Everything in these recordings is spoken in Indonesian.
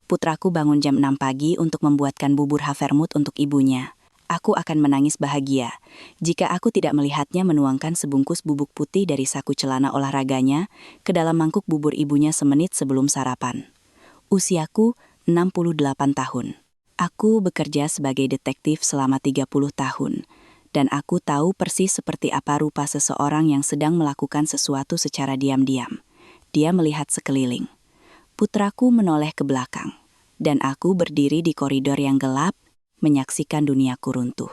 putraku bangun jam 6 pagi untuk membuatkan bubur Havermut untuk ibunya. Aku akan menangis bahagia jika aku tidak melihatnya menuangkan sebungkus bubuk putih dari saku celana olahraganya ke dalam mangkuk bubur ibunya semenit sebelum sarapan. Usiaku 68 tahun. Aku bekerja sebagai detektif selama 30 tahun, dan aku tahu persis seperti apa rupa seseorang yang sedang melakukan sesuatu secara diam-diam. Dia melihat sekeliling. Putraku menoleh ke belakang, dan aku berdiri di koridor yang gelap, menyaksikan duniaku runtuh.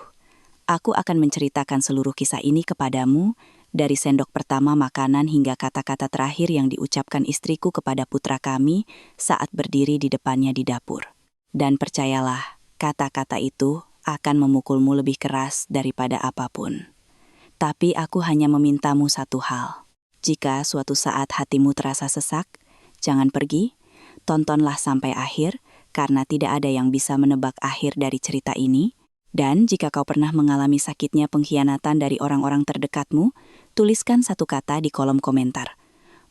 Aku akan menceritakan seluruh kisah ini kepadamu, dari sendok pertama makanan hingga kata-kata terakhir yang diucapkan istriku kepada putra kami saat berdiri di depannya di dapur. Dan percayalah, kata-kata itu akan memukulmu lebih keras daripada apapun. Tapi aku hanya memintamu satu hal. Jika suatu saat hatimu terasa sesak, jangan pergi, tontonlah sampai akhir, karena tidak ada yang bisa menebak akhir dari cerita ini. Dan jika kau pernah mengalami sakitnya pengkhianatan dari orang-orang terdekatmu, tuliskan satu kata di kolom komentar.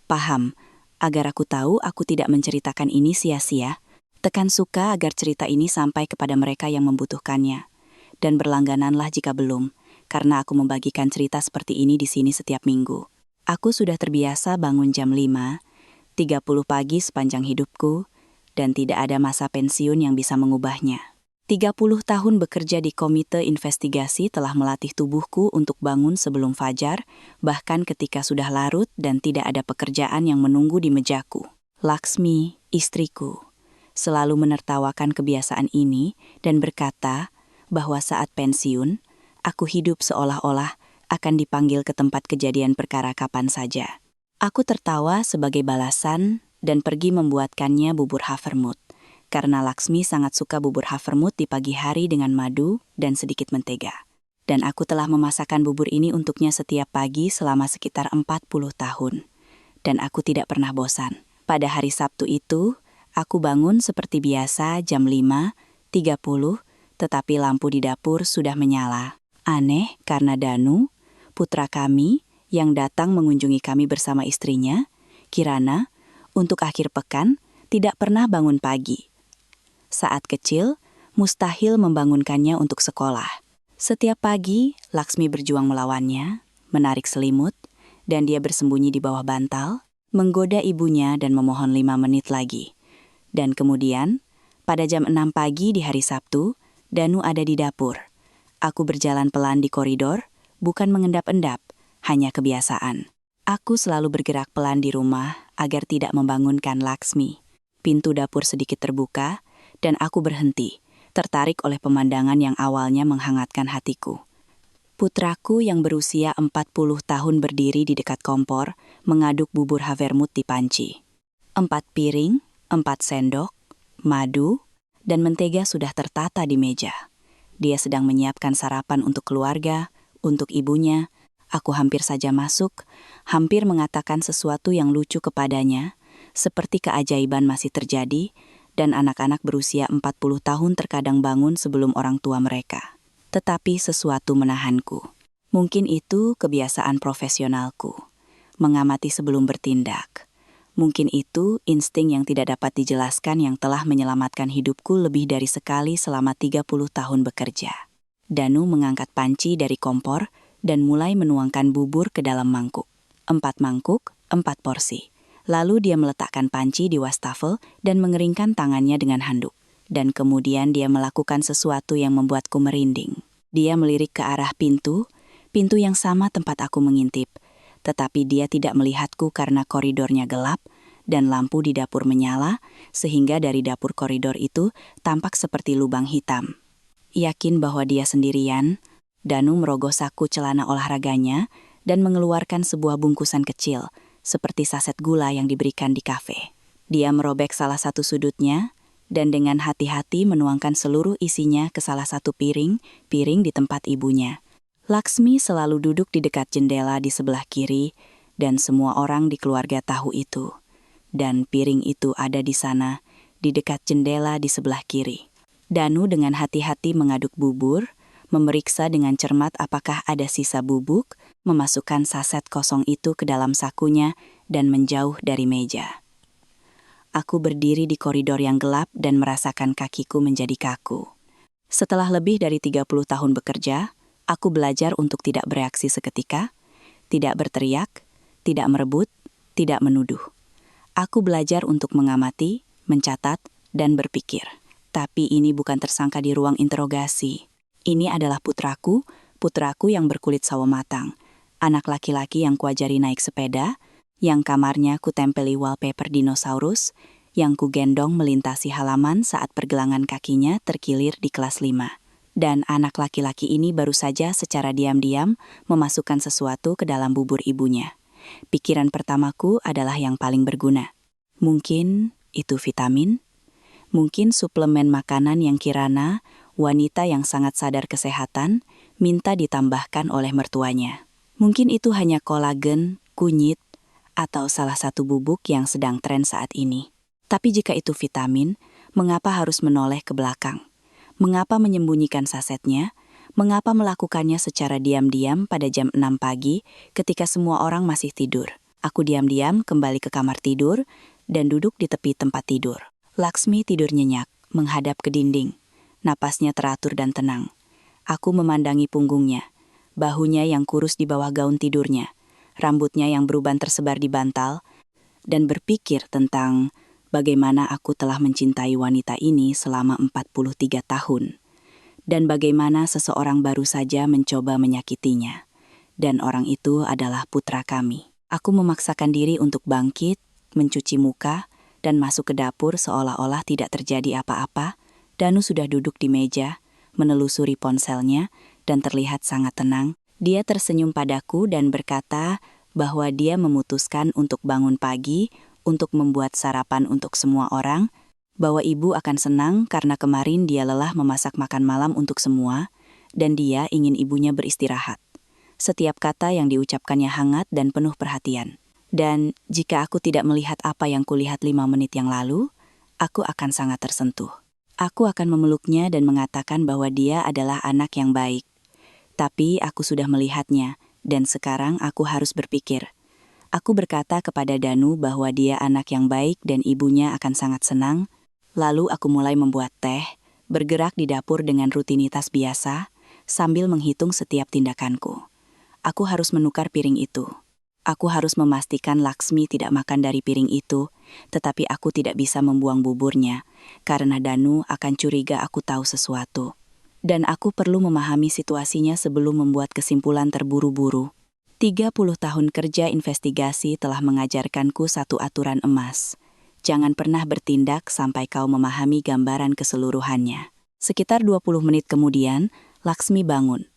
Paham, agar aku tahu aku tidak menceritakan ini sia-sia. Tekan suka agar cerita ini sampai kepada mereka yang membutuhkannya. Dan berlanggananlah jika belum, karena aku membagikan cerita seperti ini di sini setiap minggu. Aku sudah terbiasa bangun jam 5:30 pagi sepanjang hidupku, dan tidak ada masa pensiun yang bisa mengubahnya. 30 tahun bekerja di komite investigasi telah melatih tubuhku untuk bangun sebelum fajar, bahkan ketika sudah larut dan tidak ada pekerjaan yang menunggu di mejaku. Laksmi, istriku, selalu menertawakan kebiasaan ini dan berkata bahwa saat pensiun, aku hidup seolah-olah akan dipanggil ke tempat kejadian perkara kapan saja. Aku tertawa sebagai balasan dan pergi membuatkannya bubur Havermut, karena Laksmi sangat suka bubur Havermut di pagi hari dengan madu dan sedikit mentega. Dan aku telah memasakkan bubur ini untuknya setiap pagi selama sekitar 40 tahun. Dan aku tidak pernah bosan. Pada hari Sabtu itu, aku bangun seperti biasa jam 5:30, tetapi lampu di dapur sudah menyala. Aneh karena Danu, putra kami, yang datang mengunjungi kami bersama istrinya, Kirana, untuk akhir pekan, tidak pernah bangun pagi. Saat kecil, mustahil membangunkannya untuk sekolah. Setiap pagi, Laksmi berjuang melawannya, menarik selimut, dan dia bersembunyi di bawah bantal, menggoda ibunya dan memohon 5 menit lagi. Dan kemudian, pada jam 6 pagi di hari Sabtu, Danu ada di dapur. Aku berjalan pelan di koridor, bukan mengendap-endap, hanya kebiasaan. Aku selalu bergerak pelan di rumah agar tidak membangunkan Laksmi. Pintu dapur sedikit terbuka, dan aku berhenti, tertarik oleh pemandangan yang awalnya menghangatkan hatiku. Putraku yang berusia 40 tahun berdiri di dekat kompor, mengaduk bubur Havermut di panci. 4 piring, 4 sendok, madu, dan mentega sudah tertata di meja. Dia sedang menyiapkan sarapan untuk keluarga, untuk ibunya. Aku hampir saja masuk, hampir mengatakan sesuatu yang lucu kepadanya, seperti keajaiban masih terjadi, dan anak-anak berusia 40 tahun terkadang bangun sebelum orang tua mereka. Tetapi sesuatu menahanku. Mungkin itu kebiasaan profesionalku, mengamati sebelum bertindak. Mungkin itu insting yang tidak dapat dijelaskan yang telah menyelamatkan hidupku lebih dari sekali selama 30 tahun bekerja. Danu mengangkat panci dari kompor dan mulai menuangkan bubur ke dalam mangkuk. 4 mangkuk, 4 porsi. Lalu dia meletakkan panci di wastafel dan mengeringkan tangannya dengan handuk. Dan kemudian dia melakukan sesuatu yang membuatku merinding. Dia melirik ke arah pintu yang sama tempat aku mengintip. Tetapi dia tidak melihatku karena koridornya gelap dan lampu di dapur menyala, sehingga dari dapur koridor itu tampak seperti lubang hitam. Yakin bahwa dia sendirian, Danu merogoh saku celana olahraganya dan mengeluarkan sebuah bungkusan kecil, seperti saset gula yang diberikan di kafe. Dia merobek salah satu sudutnya, dan dengan hati-hati menuangkan seluruh isinya ke salah satu piring di tempat ibunya. Laksmi selalu duduk di dekat jendela di sebelah kiri, dan semua orang di keluarga tahu itu. Dan piring itu ada di sana, di dekat jendela di sebelah kiri. Danu dengan hati-hati mengaduk bubur, memeriksa dengan cermat apakah ada sisa bubuk, memasukkan saset kosong itu ke dalam sakunya, dan menjauh dari meja. Aku berdiri di koridor yang gelap dan merasakan kakiku menjadi kaku. Setelah lebih dari 30 tahun bekerja, aku belajar untuk tidak bereaksi seketika, tidak berteriak, tidak merebut, tidak menuduh. Aku belajar untuk mengamati, mencatat, dan berpikir. Tapi ini bukan tersangka di ruang interogasi. Ini adalah putraku yang berkulit sawo matang. Anak laki-laki yang kuajari naik sepeda, yang kamarnya kutempeli wallpaper dinosaurus, yang kugendong melintasi halaman saat pergelangan kakinya terkilir di kelas 5. Dan anak laki-laki ini baru saja secara diam-diam memasukkan sesuatu ke dalam bubur ibunya. Pikiran pertamaku adalah yang paling berguna. Mungkin itu vitamin? Mungkin suplemen makanan yang Kirana, wanita yang sangat sadar kesehatan, minta ditambahkan oleh mertuanya. Mungkin itu hanya kolagen, kunyit, atau salah satu bubuk yang sedang tren saat ini. Tapi jika itu vitamin, mengapa harus menoleh ke belakang? Mengapa menyembunyikan sasetnya? Mengapa melakukannya secara diam-diam pada jam 6 pagi ketika semua orang masih tidur? Aku diam-diam kembali ke kamar tidur dan duduk di tepi tempat tidur. Laksmi tidur nyenyak, menghadap ke dinding. Napasnya teratur dan tenang. Aku memandangi punggungnya, bahunya yang kurus di bawah gaun tidurnya, rambutnya yang beruban tersebar di bantal, dan berpikir tentang bagaimana aku telah mencintai wanita ini selama 43 tahun. Dan bagaimana seseorang baru saja mencoba menyakitinya. Dan orang itu adalah putra kami. Aku memaksakan diri untuk bangkit, mencuci muka, dan masuk ke dapur seolah-olah tidak terjadi apa-apa. Danu sudah duduk di meja, menelusuri ponselnya, dan terlihat sangat tenang. Dia tersenyum padaku dan berkata bahwa dia memutuskan untuk bangun pagi, untuk membuat sarapan untuk semua orang, bahwa ibu akan senang karena kemarin dia lelah memasak makan malam untuk semua, dan dia ingin ibunya beristirahat. Setiap kata yang diucapkannya hangat dan penuh perhatian. Dan jika aku tidak melihat apa yang kulihat 5 menit yang lalu, aku akan sangat tersentuh. Aku akan memeluknya dan mengatakan bahwa dia adalah anak yang baik. Tapi aku sudah melihatnya, dan sekarang aku harus berpikir. Aku berkata kepada Danu bahwa dia anak yang baik dan ibunya akan sangat senang. Lalu aku mulai membuat teh, bergerak di dapur dengan rutinitas biasa, sambil menghitung setiap tindakanku. Aku harus menukar piring itu. Aku harus memastikan Laksmi tidak makan dari piring itu, tetapi aku tidak bisa membuang buburnya, karena Danu akan curiga aku tahu sesuatu. Dan aku perlu memahami situasinya sebelum membuat kesimpulan terburu-buru. 30 tahun kerja investigasi telah mengajarkanku satu aturan emas. Jangan pernah bertindak sampai kau memahami gambaran keseluruhannya. Sekitar 20 menit kemudian, Laksmi bangun.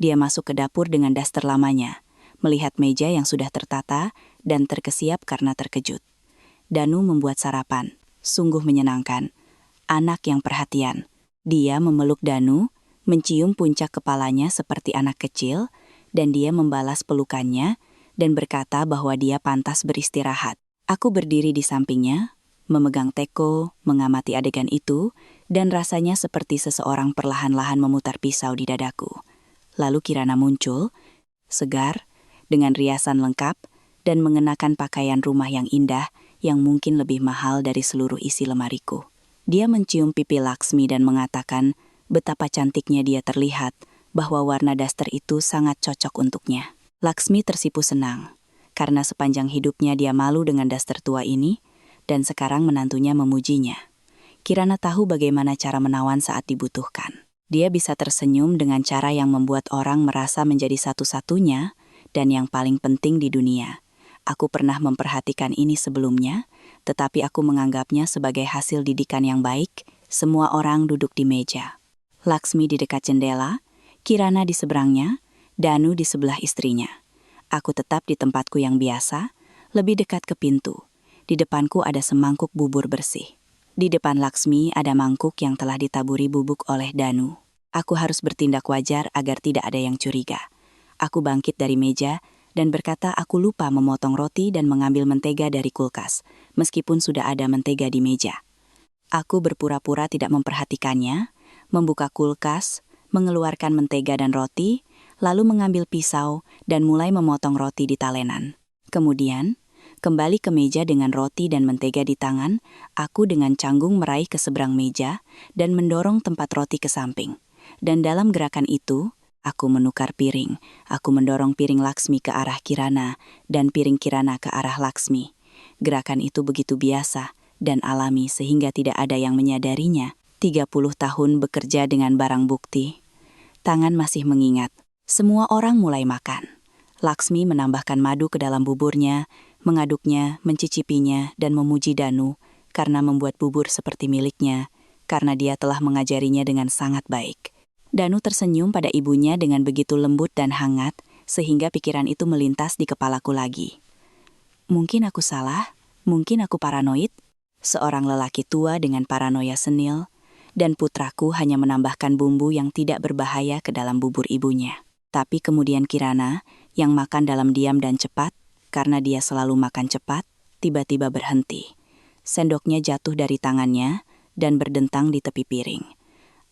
Dia masuk ke dapur dengan daster lamanya, melihat meja yang sudah tertata dan terkesiap karena terkejut. Danu membuat sarapan, sungguh menyenangkan. Anak yang perhatian. Dia memeluk Danu, mencium puncak kepalanya seperti anak kecil, dan dia membalas pelukannya dan berkata bahwa dia pantas beristirahat. Aku berdiri di sampingnya, memegang teko, mengamati adegan itu, dan rasanya seperti seseorang perlahan-lahan memutar pisau di dadaku. Lalu Kirana muncul, segar, dengan riasan lengkap, dan mengenakan pakaian rumah yang indah yang mungkin lebih mahal dari seluruh isi lemariku. Dia mencium pipi Laksmi dan mengatakan betapa cantiknya dia terlihat, bahwa warna daster itu sangat cocok untuknya. Laksmi tersipu senang, karena sepanjang hidupnya dia malu dengan daster tua ini, dan sekarang menantunya memujinya. Kirana tahu bagaimana cara menawan saat dibutuhkan. Dia bisa tersenyum dengan cara yang membuat orang merasa menjadi satu-satunya dan yang paling penting di dunia. Aku pernah memperhatikan ini sebelumnya, tetapi aku menganggapnya sebagai hasil didikan yang baik. Semua orang duduk di meja. Laksmi di dekat jendela, Kirana di seberangnya, Danu di sebelah istrinya. Aku tetap di tempatku yang biasa, lebih dekat ke pintu. Di depanku ada semangkuk bubur bersih. Di depan Laksmi ada mangkuk yang telah ditaburi bubuk oleh Danu. Aku harus bertindak wajar agar tidak ada yang curiga. Aku bangkit dari meja dan berkata aku lupa memotong roti dan mengambil mentega dari kulkas, meskipun sudah ada mentega di meja. Aku berpura-pura tidak memperhatikannya, membuka kulkas, mengeluarkan mentega dan roti, lalu mengambil pisau dan mulai memotong roti di talenan. Kemudian, Kembali ke meja dengan roti dan mentega di tangan, aku dengan canggung meraih ke seberang meja dan mendorong tempat roti ke samping. Dan dalam gerakan itu, aku menukar piring. Aku mendorong piring Laksmi ke arah Kirana dan piring Kirana ke arah Laksmi. Gerakan itu begitu biasa dan alami sehingga tidak ada yang menyadarinya. 30 tahun bekerja dengan barang bukti. Tangan masih mengingat. Semua orang mulai makan. Laksmi menambahkan madu ke dalam buburnya, mengaduknya, mencicipinya, dan memuji Danu karena membuat bubur seperti miliknya, karena dia telah mengajarinya dengan sangat baik. Danu tersenyum pada ibunya dengan begitu lembut dan hangat, sehingga pikiran itu melintas di kepalaku lagi. Mungkin aku salah, mungkin aku paranoid. Seorang lelaki tua dengan paranoia senil, dan putraku hanya menambahkan bumbu yang tidak berbahaya ke dalam bubur ibunya. Tapi kemudian Kirana, yang makan dalam diam dan cepat, karena dia selalu makan cepat, tiba-tiba berhenti. Sendoknya jatuh dari tangannya dan berdentang di tepi piring.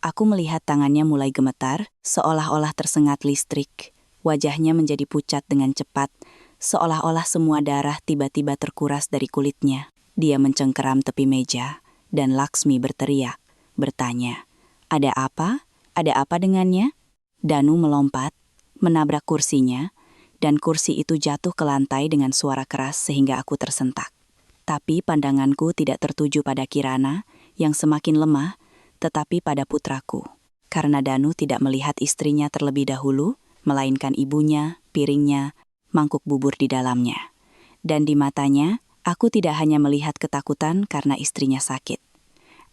Aku melihat tangannya mulai gemetar, seolah-olah tersengat listrik. Wajahnya menjadi pucat dengan cepat, seolah-olah semua darah tiba-tiba terkuras dari kulitnya. Dia mencengkeram tepi meja, dan Laksmi berteriak, bertanya, "Ada apa? Ada apa dengannya?" Danu melompat, menabrak kursinya, dan kursi itu jatuh ke lantai dengan suara keras sehingga aku tersentak. Tapi pandanganku tidak tertuju pada Kirana yang semakin lemah, tetapi pada putraku. Karena Danu tidak melihat istrinya terlebih dahulu, melainkan ibunya, piringnya, mangkuk bubur di dalamnya. Dan di matanya, aku tidak hanya melihat ketakutan karena istrinya sakit.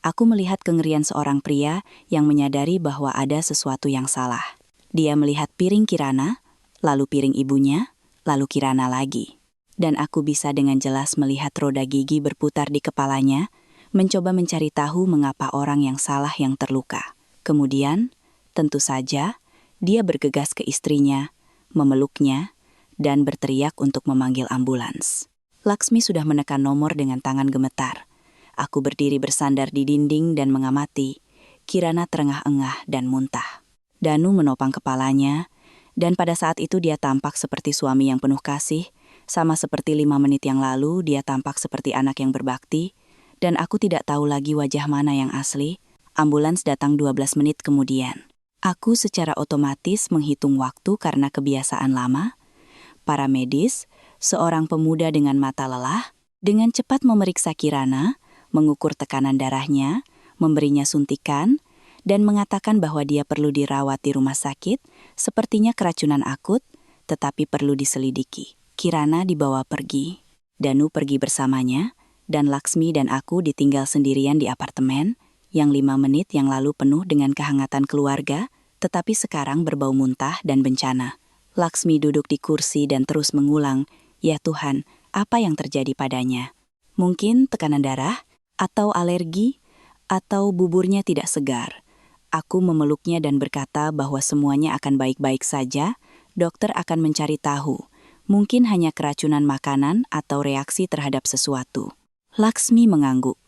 Aku melihat kengerian seorang pria yang menyadari bahwa ada sesuatu yang salah. Dia melihat piring Kirana, lalu piring ibunya, lalu Kirana lagi. Dan aku bisa dengan jelas melihat roda gigi berputar di kepalanya, mencoba mencari tahu mengapa orang yang salah yang terluka. Kemudian, tentu saja, dia bergegas ke istrinya, memeluknya, dan berteriak untuk memanggil ambulans. Laksmi sudah menekan nomor dengan tangan gemetar. Aku berdiri bersandar di dinding dan mengamati. Kirana terengah-engah dan muntah. Danu menopang kepalanya, dan pada saat itu dia tampak seperti suami yang penuh kasih, sama seperti 5 menit yang lalu dia tampak seperti anak yang berbakti, dan aku tidak tahu lagi wajah mana yang asli. Ambulans datang 12 menit kemudian. Aku secara otomatis menghitung waktu karena kebiasaan lama. Para medis, seorang pemuda dengan mata lelah, dengan cepat memeriksa Kirana, mengukur tekanan darahnya, memberinya suntikan, dan mengatakan bahwa dia perlu dirawat di rumah sakit, sepertinya keracunan akut, tetapi perlu diselidiki. Kirana dibawa pergi. Danu pergi bersamanya, dan Laksmi dan aku ditinggal sendirian di apartemen, yang 5 menit yang lalu penuh dengan kehangatan keluarga, tetapi sekarang berbau muntah dan bencana. Laksmi duduk di kursi dan terus mengulang, "Ya Tuhan, apa yang terjadi padanya? Mungkin tekanan darah, atau alergi, atau buburnya tidak segar." Aku memeluknya dan berkata bahwa semuanya akan baik-baik saja, dokter akan mencari tahu. Mungkin hanya keracunan makanan atau reaksi terhadap sesuatu. Laksmi mengangguk,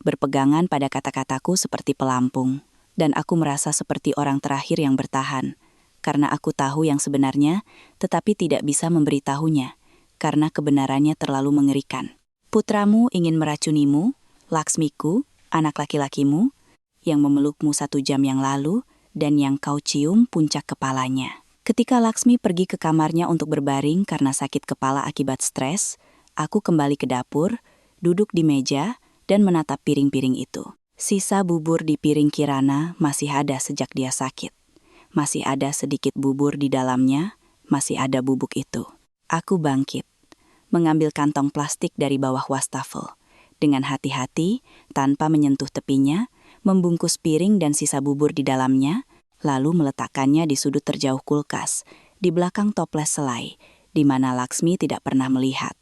berpegangan pada kata-kataku seperti pelampung, dan aku merasa seperti orang terakhir yang bertahan, karena aku tahu yang sebenarnya, tetapi tidak bisa memberitahunya, karena kebenarannya terlalu mengerikan. Putramu ingin meracunimu, Laksmiku, anak laki-lakimu, yang memelukmu 1 jam yang lalu, dan yang kau cium puncak kepalanya. Ketika Laksmi pergi ke kamarnya untuk berbaring karena sakit kepala akibat stres, aku kembali ke dapur, duduk di meja, dan menatap piring-piring itu. Sisa bubur di piring Kirana masih ada sejak dia sakit. Masih ada sedikit bubur di dalamnya, masih ada bubuk itu. Aku bangkit, mengambil kantong plastik dari bawah wastafel. Dengan hati-hati, tanpa menyentuh tepinya, membungkus piring dan sisa bubur di dalamnya, lalu meletakkannya di sudut terjauh kulkas, di belakang toples selai, di mana Laksmi tidak pernah melihat.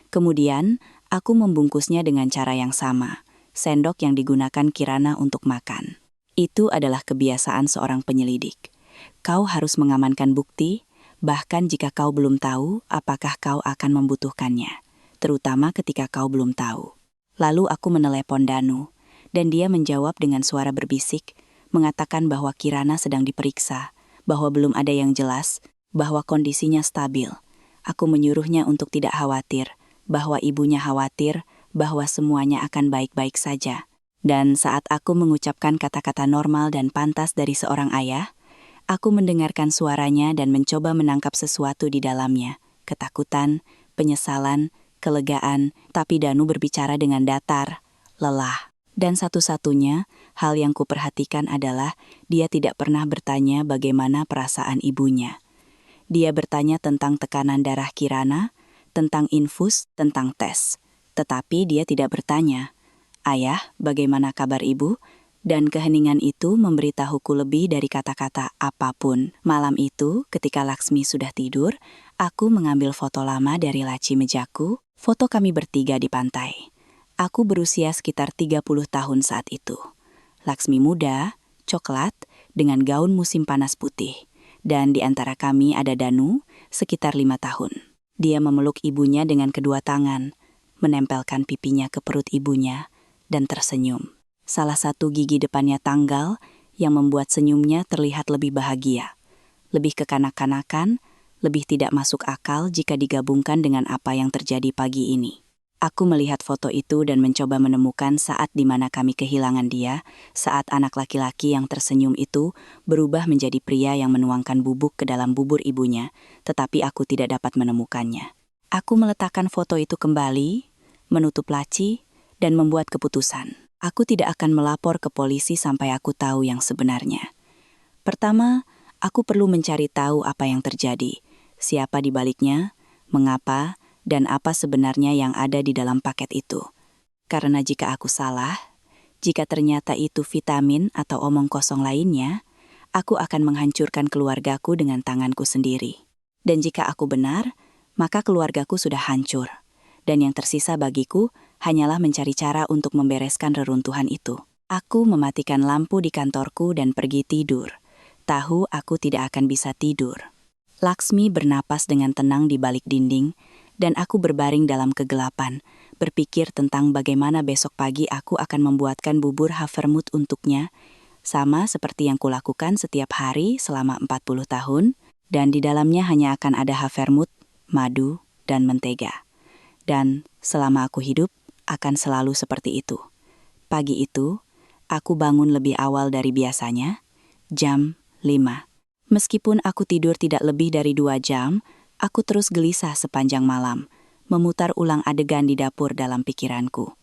Kemudian, aku membungkusnya dengan cara yang sama, sendok yang digunakan Kirana untuk makan. Itu adalah kebiasaan seorang penyelidik. Kau harus mengamankan bukti, bahkan jika kau belum tahu apakah kau akan membutuhkannya, terutama ketika kau belum tahu. Lalu aku menelepon Danu, dan dia menjawab dengan suara berbisik, mengatakan bahwa Kirana sedang diperiksa, bahwa belum ada yang jelas, bahwa kondisinya stabil. Aku menyuruhnya untuk tidak khawatir, bahwa ibunya khawatir bahwa semuanya akan baik-baik saja. Dan saat aku mengucapkan kata-kata normal dan pantas dari seorang ayah, aku mendengarkan suaranya dan mencoba menangkap sesuatu di dalamnya. Ketakutan, penyesalan, kelegaan, tapi Danu berbicara dengan datar, lelah. Dan satu-satunya hal yang kuperhatikan adalah dia tidak pernah bertanya bagaimana perasaan ibunya. Dia bertanya tentang tekanan darah Kirana, tentang infus, tentang tes. Tetapi dia tidak bertanya, "Ayah, bagaimana kabar ibu?" Dan keheningan itu memberitahuku lebih dari kata-kata apapun. Malam itu, ketika Laksmi sudah tidur, aku mengambil foto lama dari laci mejaku, foto kami bertiga di pantai. Aku berusia sekitar 30 tahun saat itu. Laksmi muda, coklat, dengan gaun musim panas putih. Dan di antara kami ada Danu, sekitar 5 tahun. Dia memeluk ibunya dengan kedua tangan, menempelkan pipinya ke perut ibunya, dan tersenyum. Salah satu gigi depannya tanggal yang membuat senyumnya terlihat lebih bahagia. Lebih kekanak-kanakan, lebih tidak masuk akal jika digabungkan dengan apa yang terjadi pagi ini. Aku melihat foto itu dan mencoba menemukan saat di mana kami kehilangan dia, saat anak laki-laki yang tersenyum itu berubah menjadi pria yang menuangkan bubuk ke dalam bubur ibunya, tetapi aku tidak dapat menemukannya. Aku meletakkan foto itu kembali, menutup laci, dan membuat keputusan. Aku tidak akan melapor ke polisi sampai aku tahu yang sebenarnya. Pertama, aku perlu mencari tahu apa yang terjadi, siapa di baliknya, mengapa, dan apa sebenarnya yang ada di dalam paket itu. Karena jika aku salah, jika ternyata itu vitamin atau omong kosong lainnya, aku akan menghancurkan keluargaku dengan tanganku sendiri. Dan jika aku benar, maka keluargaku sudah hancur. Dan yang tersisa bagiku hanyalah mencari cara untuk membereskan reruntuhan itu. Aku mematikan lampu di kantorku dan pergi tidur. Tahu aku tidak akan bisa tidur. Laksmi bernapas dengan tenang di balik dinding, dan aku berbaring dalam kegelapan, berpikir tentang bagaimana besok pagi aku akan membuatkan bubur havermut untuknya, sama seperti yang kulakukan setiap hari selama 40 tahun, dan di dalamnya hanya akan ada havermut, madu, dan mentega. Dan selama aku hidup, akan selalu seperti itu. Pagi itu, aku bangun lebih awal dari biasanya, jam 5. Meskipun aku tidur tidak lebih dari 2 jam, aku terus gelisah sepanjang malam, memutar ulang adegan di dapur dalam pikiranku.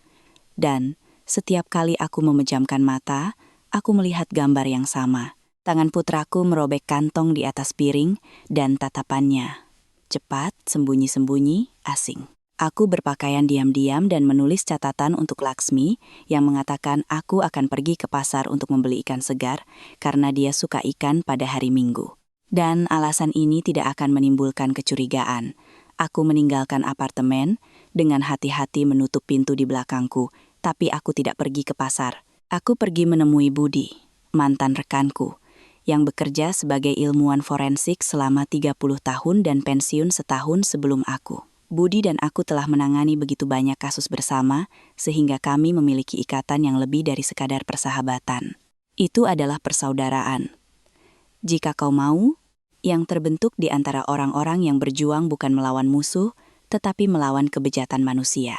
Dan setiap kali aku memejamkan mata, aku melihat gambar yang sama. Tangan putraku merobek kantong di atas piring dan tatapannya cepat, sembunyi-sembunyi, asing. Aku berpakaian diam-diam dan menulis catatan untuk Laksmi yang mengatakan aku akan pergi ke pasar untuk membeli ikan segar karena dia suka ikan pada hari Minggu. Dan alasan ini tidak akan menimbulkan kecurigaan. Aku meninggalkan apartemen dengan hati-hati menutup pintu di belakangku, tapi aku tidak pergi ke pasar. Aku pergi menemui Budi, mantan rekanku, yang bekerja sebagai ilmuwan forensik selama 30 tahun dan pensiun setahun sebelum aku. Budi dan aku telah menangani begitu banyak kasus bersama, sehingga kami memiliki ikatan yang lebih dari sekadar persahabatan. Itu adalah persaudaraan. Jika kau mau, yang terbentuk di antara orang-orang yang berjuang bukan melawan musuh, tetapi melawan kebejatan manusia.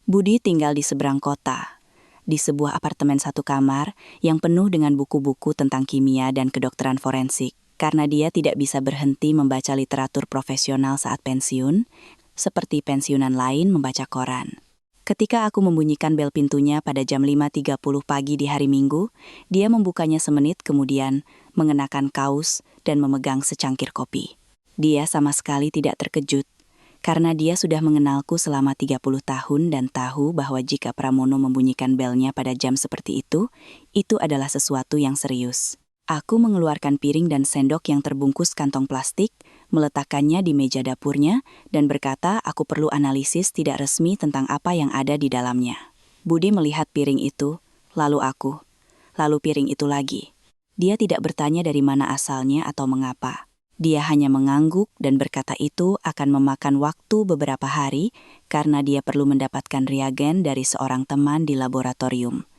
Budi tinggal di seberang kota, di sebuah apartemen 1 kamar yang penuh dengan buku-buku tentang kimia dan kedokteran forensik. Karena dia tidak bisa berhenti membaca literatur profesional saat pensiun, seperti pensiunan lain membaca koran. Ketika aku membunyikan bel pintunya pada jam 5.30 pagi di hari Minggu, dia membukanya semenit kemudian, mengenakan kaos dan memegang secangkir kopi. Dia sama sekali tidak terkejut, karena dia sudah mengenalku selama 30 tahun dan tahu bahwa jika Pramono membunyikan belnya pada jam seperti itu adalah sesuatu yang serius. Aku mengeluarkan piring dan sendok yang terbungkus kantong plastik, meletakkannya di meja dapurnya, dan berkata aku perlu analisis tidak resmi tentang apa yang ada di dalamnya. Budi melihat piring itu, lalu aku, lalu piring itu lagi. Dia tidak bertanya dari mana asalnya atau mengapa. Dia hanya mengangguk dan berkata itu akan memakan waktu beberapa hari karena dia perlu mendapatkan reagen dari seorang teman di laboratorium.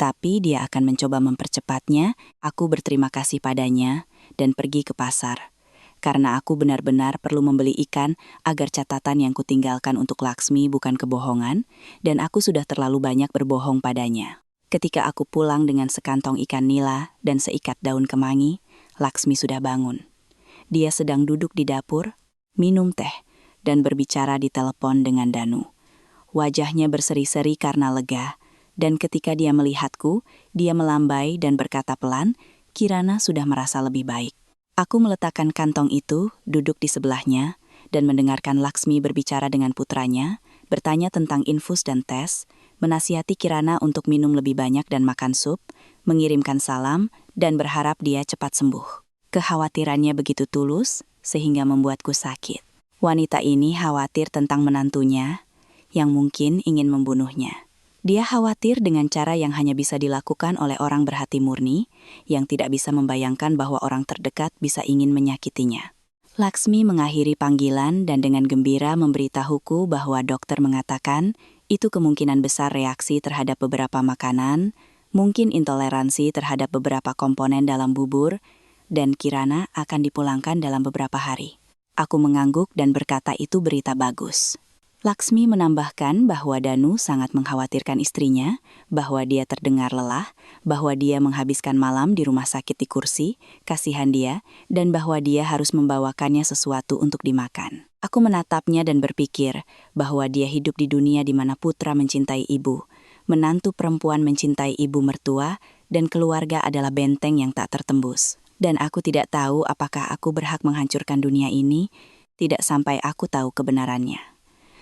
Tapi dia akan mencoba mempercepatnya. Aku berterima kasih padanya dan pergi ke pasar. karena aku benar-benar perlu membeli ikan agar catatan yang kutinggalkan untuk Laksmi bukan kebohongan, dan aku sudah terlalu banyak berbohong padanya. Ketika aku pulang dengan sekantong ikan nila dan seikat daun kemangi, Laksmi sudah bangun. Dia sedang duduk di dapur, minum teh, dan berbicara di telepon dengan Danu. Wajahnya berseri-seri karena lega, dan ketika dia melihatku, dia melambai dan berkata pelan, "Kirana sudah merasa lebih baik." Aku meletakkan kantong itu, duduk di sebelahnya, dan mendengarkan Laksmi berbicara dengan putranya, bertanya tentang infus dan tes, menasihati Kirana untuk minum lebih banyak dan makan sup, mengirimkan salam, dan berharap dia cepat sembuh. Kekhawatirannya begitu tulus, sehingga membuatku sakit. Wanita ini khawatir tentang menantunya, yang mungkin ingin membunuhnya. Dia khawatir dengan cara yang hanya bisa dilakukan oleh orang berhati murni, yang tidak bisa membayangkan bahwa orang terdekat bisa ingin menyakitinya. Laksmi mengakhiri panggilan dan dengan gembira memberitahuku bahwa dokter mengatakan itu kemungkinan besar reaksi terhadap beberapa makanan, mungkin intoleransi terhadap beberapa komponen dalam bubur, dan Kirana akan dipulangkan dalam beberapa hari. Aku mengangguk dan berkata itu berita bagus. Laksmi menambahkan bahwa Danu sangat mengkhawatirkan istrinya, bahwa dia terdengar lelah, bahwa dia menghabiskan malam di rumah sakit di kursi, kasihan dia, dan bahwa dia harus membawakannya sesuatu untuk dimakan. Aku menatapnya dan berpikir bahwa dia hidup di dunia di mana putra mencintai ibu, menantu perempuan mencintai ibu mertua, dan keluarga adalah benteng yang tak tertembus. Dan aku tidak tahu apakah aku berhak menghancurkan dunia ini, tidak sampai aku tahu kebenarannya.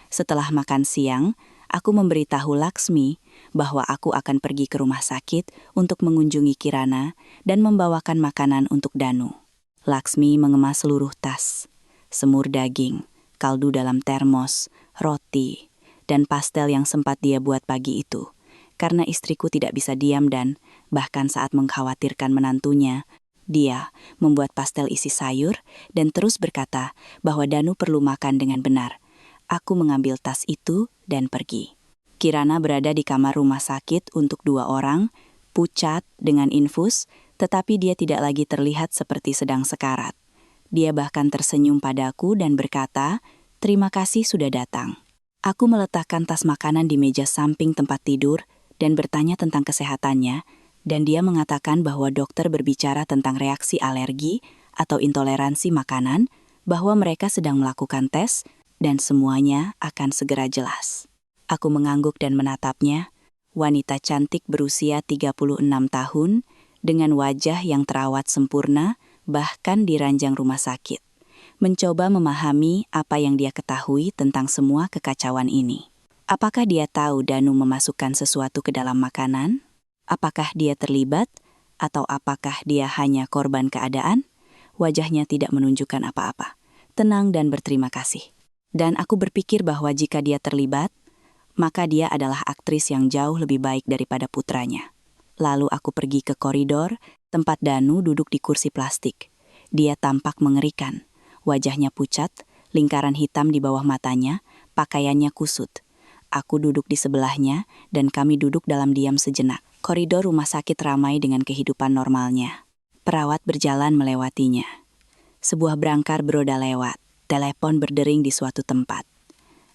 Setelah makan siang, aku memberitahu Laksmi bahwa aku akan pergi ke rumah sakit untuk mengunjungi Kirana dan membawakan makanan untuk Danu. Laksmi mengemas seluruh tas, semur daging, kaldu dalam termos, roti, dan pastel yang sempat dia buat pagi itu. Karena istriku tidak bisa diam dan, bahkan saat mengkhawatirkan menantunya, dia membuat pastel isi sayur dan terus berkata bahwa Danu perlu makan dengan benar. Aku mengambil tas itu dan pergi. Kirana berada di kamar rumah sakit untuk 2 orang, pucat dengan infus, tetapi dia tidak lagi terlihat seperti sedang sekarat. Dia bahkan tersenyum padaku dan berkata, "Terima kasih sudah datang." Aku meletakkan tas makanan di meja samping tempat tidur dan bertanya tentang kesehatannya, dan dia mengatakan bahwa dokter berbicara tentang reaksi alergi atau intoleransi makanan, bahwa mereka sedang melakukan tes, dan semuanya akan segera jelas. Aku mengangguk dan menatapnya, wanita cantik berusia 36 tahun, dengan wajah yang terawat sempurna, bahkan di ranjang rumah sakit. Mencoba memahami apa yang dia ketahui tentang semua kekacauan ini. Apakah dia tahu Danu memasukkan sesuatu ke dalam makanan? Apakah dia terlibat? Atau apakah dia hanya korban keadaan? Wajahnya tidak menunjukkan apa-apa. Tenang dan berterima kasih. Dan aku berpikir bahwa jika dia terlibat, maka dia adalah aktris yang jauh lebih baik daripada putranya. Lalu aku pergi ke koridor, tempat Danu duduk di kursi plastik. Dia tampak mengerikan. Wajahnya pucat, lingkaran hitam di bawah matanya, pakaiannya kusut. Aku duduk di sebelahnya, dan kami duduk dalam diam sejenak. Koridor rumah sakit ramai dengan kehidupan normalnya. Perawat berjalan melewatinya. Sebuah berangkar beroda lewat. Telepon berdering di suatu tempat.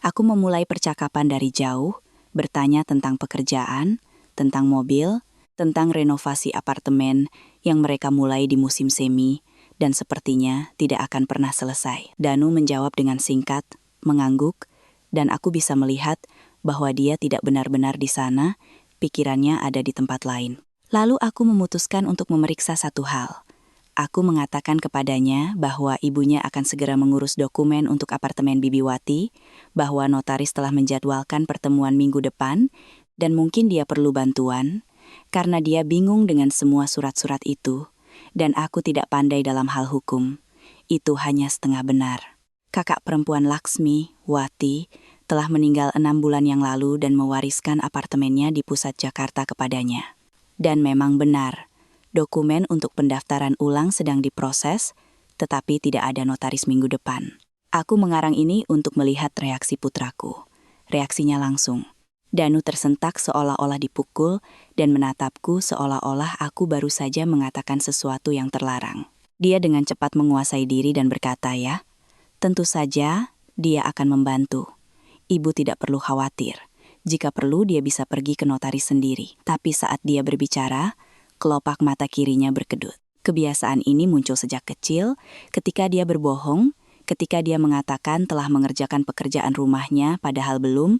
Aku memulai percakapan dari jauh, bertanya tentang pekerjaan, tentang mobil, tentang renovasi apartemen yang mereka mulai di musim semi, dan sepertinya tidak akan pernah selesai. Danu menjawab dengan singkat, mengangguk, dan aku bisa melihat bahwa dia tidak benar-benar di sana, pikirannya ada di tempat lain. Lalu aku memutuskan untuk memeriksa satu hal. Aku mengatakan kepadanya bahwa ibunya akan segera mengurus dokumen untuk apartemen Bibiwati, bahwa notaris telah menjadwalkan pertemuan minggu depan, dan mungkin dia perlu bantuan, karena dia bingung dengan semua surat-surat itu, dan aku tidak pandai dalam hal hukum. Itu hanya setengah benar. Kakak perempuan Laksmi, Wati, telah meninggal 6 bulan yang lalu dan mewariskan apartemennya di pusat Jakarta kepadanya. Dan memang benar, dokumen untuk pendaftaran ulang sedang diproses, tetapi tidak ada notaris minggu depan. Aku mengarang ini untuk melihat reaksi putraku. Reaksinya langsung. Danu tersentak seolah-olah dipukul dan menatapku seolah-olah aku baru saja mengatakan sesuatu yang terlarang. Dia dengan cepat menguasai diri dan berkata, "Ya, tentu saja dia akan membantu. Ibu tidak perlu khawatir. Jika perlu dia bisa pergi ke notaris sendiri." Tapi saat dia berbicara, kelopak mata kirinya berkedut. Kebiasaan ini muncul sejak kecil, ketika dia berbohong, ketika dia mengatakan telah mengerjakan pekerjaan rumahnya padahal belum,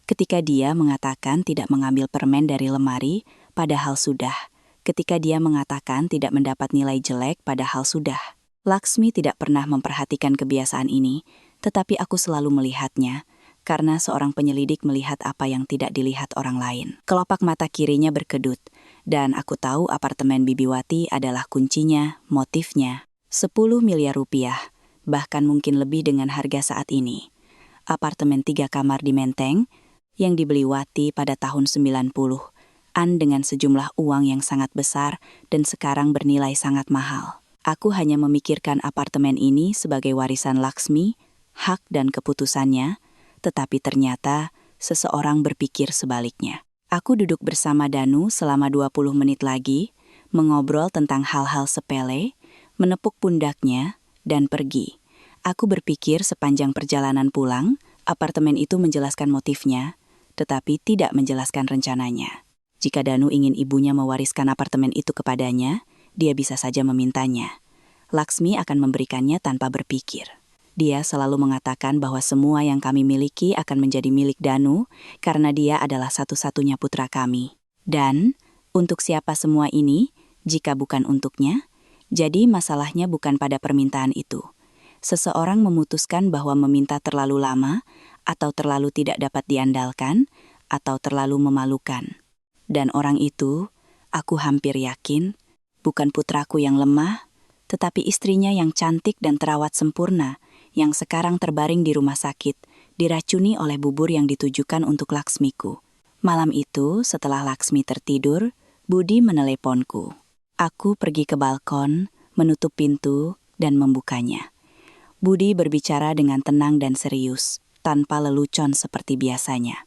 ketika dia mengatakan tidak mengambil permen dari lemari padahal sudah, ketika dia mengatakan tidak mendapat nilai jelek padahal sudah. Laksmi tidak pernah memperhatikan kebiasaan ini, tetapi aku selalu melihatnya, karena seorang penyelidik melihat apa yang tidak dilihat orang lain. Kelopak mata kirinya berkedut, dan aku tahu apartemen Bibiwati adalah kuncinya, motifnya. 10 miliar rupiah, bahkan mungkin lebih dengan harga saat ini. Apartemen 3 kamar di Menteng, yang dibeli Wati pada tahun 90-an dengan sejumlah uang yang sangat besar dan sekarang bernilai sangat mahal. Aku hanya memikirkan apartemen ini sebagai warisan Laksmi, hak dan keputusannya, tetapi ternyata seseorang berpikir sebaliknya. Aku duduk bersama Danu selama 20 menit lagi, mengobrol tentang hal-hal sepele, menepuk pundaknya, dan pergi. Aku berpikir sepanjang perjalanan pulang, apartemen itu menjelaskan motifnya, tetapi tidak menjelaskan rencananya. Jika Danu ingin ibunya mewariskan apartemen itu kepadanya, dia bisa saja memintanya. Laksmi akan memberikannya tanpa berpikir. Dia selalu mengatakan bahwa semua yang kami miliki akan menjadi milik Danu karena dia adalah satu-satunya putra kami. Dan, untuk siapa semua ini, jika bukan untuknya? Jadi masalahnya bukan pada permintaan itu. Seseorang memutuskan bahwa meminta terlalu lama, atau terlalu tidak dapat diandalkan, atau terlalu memalukan. Dan orang itu, aku hampir yakin, bukan putraku yang lemah, tetapi istrinya yang cantik dan terawat sempurna, yang sekarang terbaring di rumah sakit, diracuni oleh bubur yang ditujukan untuk Laksmiku. Malam itu, setelah Laksmi tertidur, Budi meneleponku. Aku pergi ke balkon, menutup pintu, dan membukanya. Budi berbicara dengan tenang dan serius, tanpa lelucon seperti biasanya.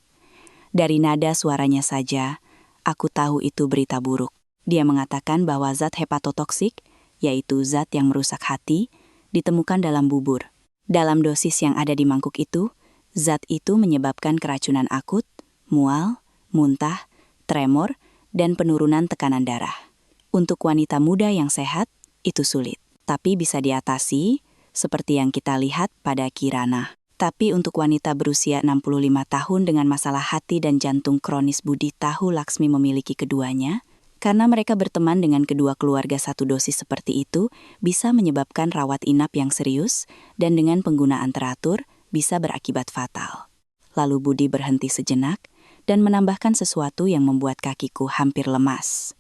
Dari nada suaranya saja, aku tahu itu berita buruk. Dia mengatakan bahwa zat hepatotoksik, yaitu zat yang merusak hati, ditemukan dalam bubur. Dalam dosis yang ada di mangkuk itu, zat itu menyebabkan keracunan akut, mual, muntah, tremor, dan penurunan tekanan darah. Untuk wanita muda yang sehat, itu sulit, tapi bisa diatasi, seperti yang kita lihat pada Kirana. Tapi untuk wanita berusia 65 tahun dengan masalah hati dan jantung kronis, Budi tahu Laksmi memiliki keduanya, karena mereka berteman dengan kedua keluarga satu dosis seperti itu, bisa menyebabkan rawat inap yang serius, dan dengan penggunaan teratur, bisa berakibat fatal. Lalu Budi berhenti sejenak, dan menambahkan sesuatu yang membuat kakiku hampir lemas.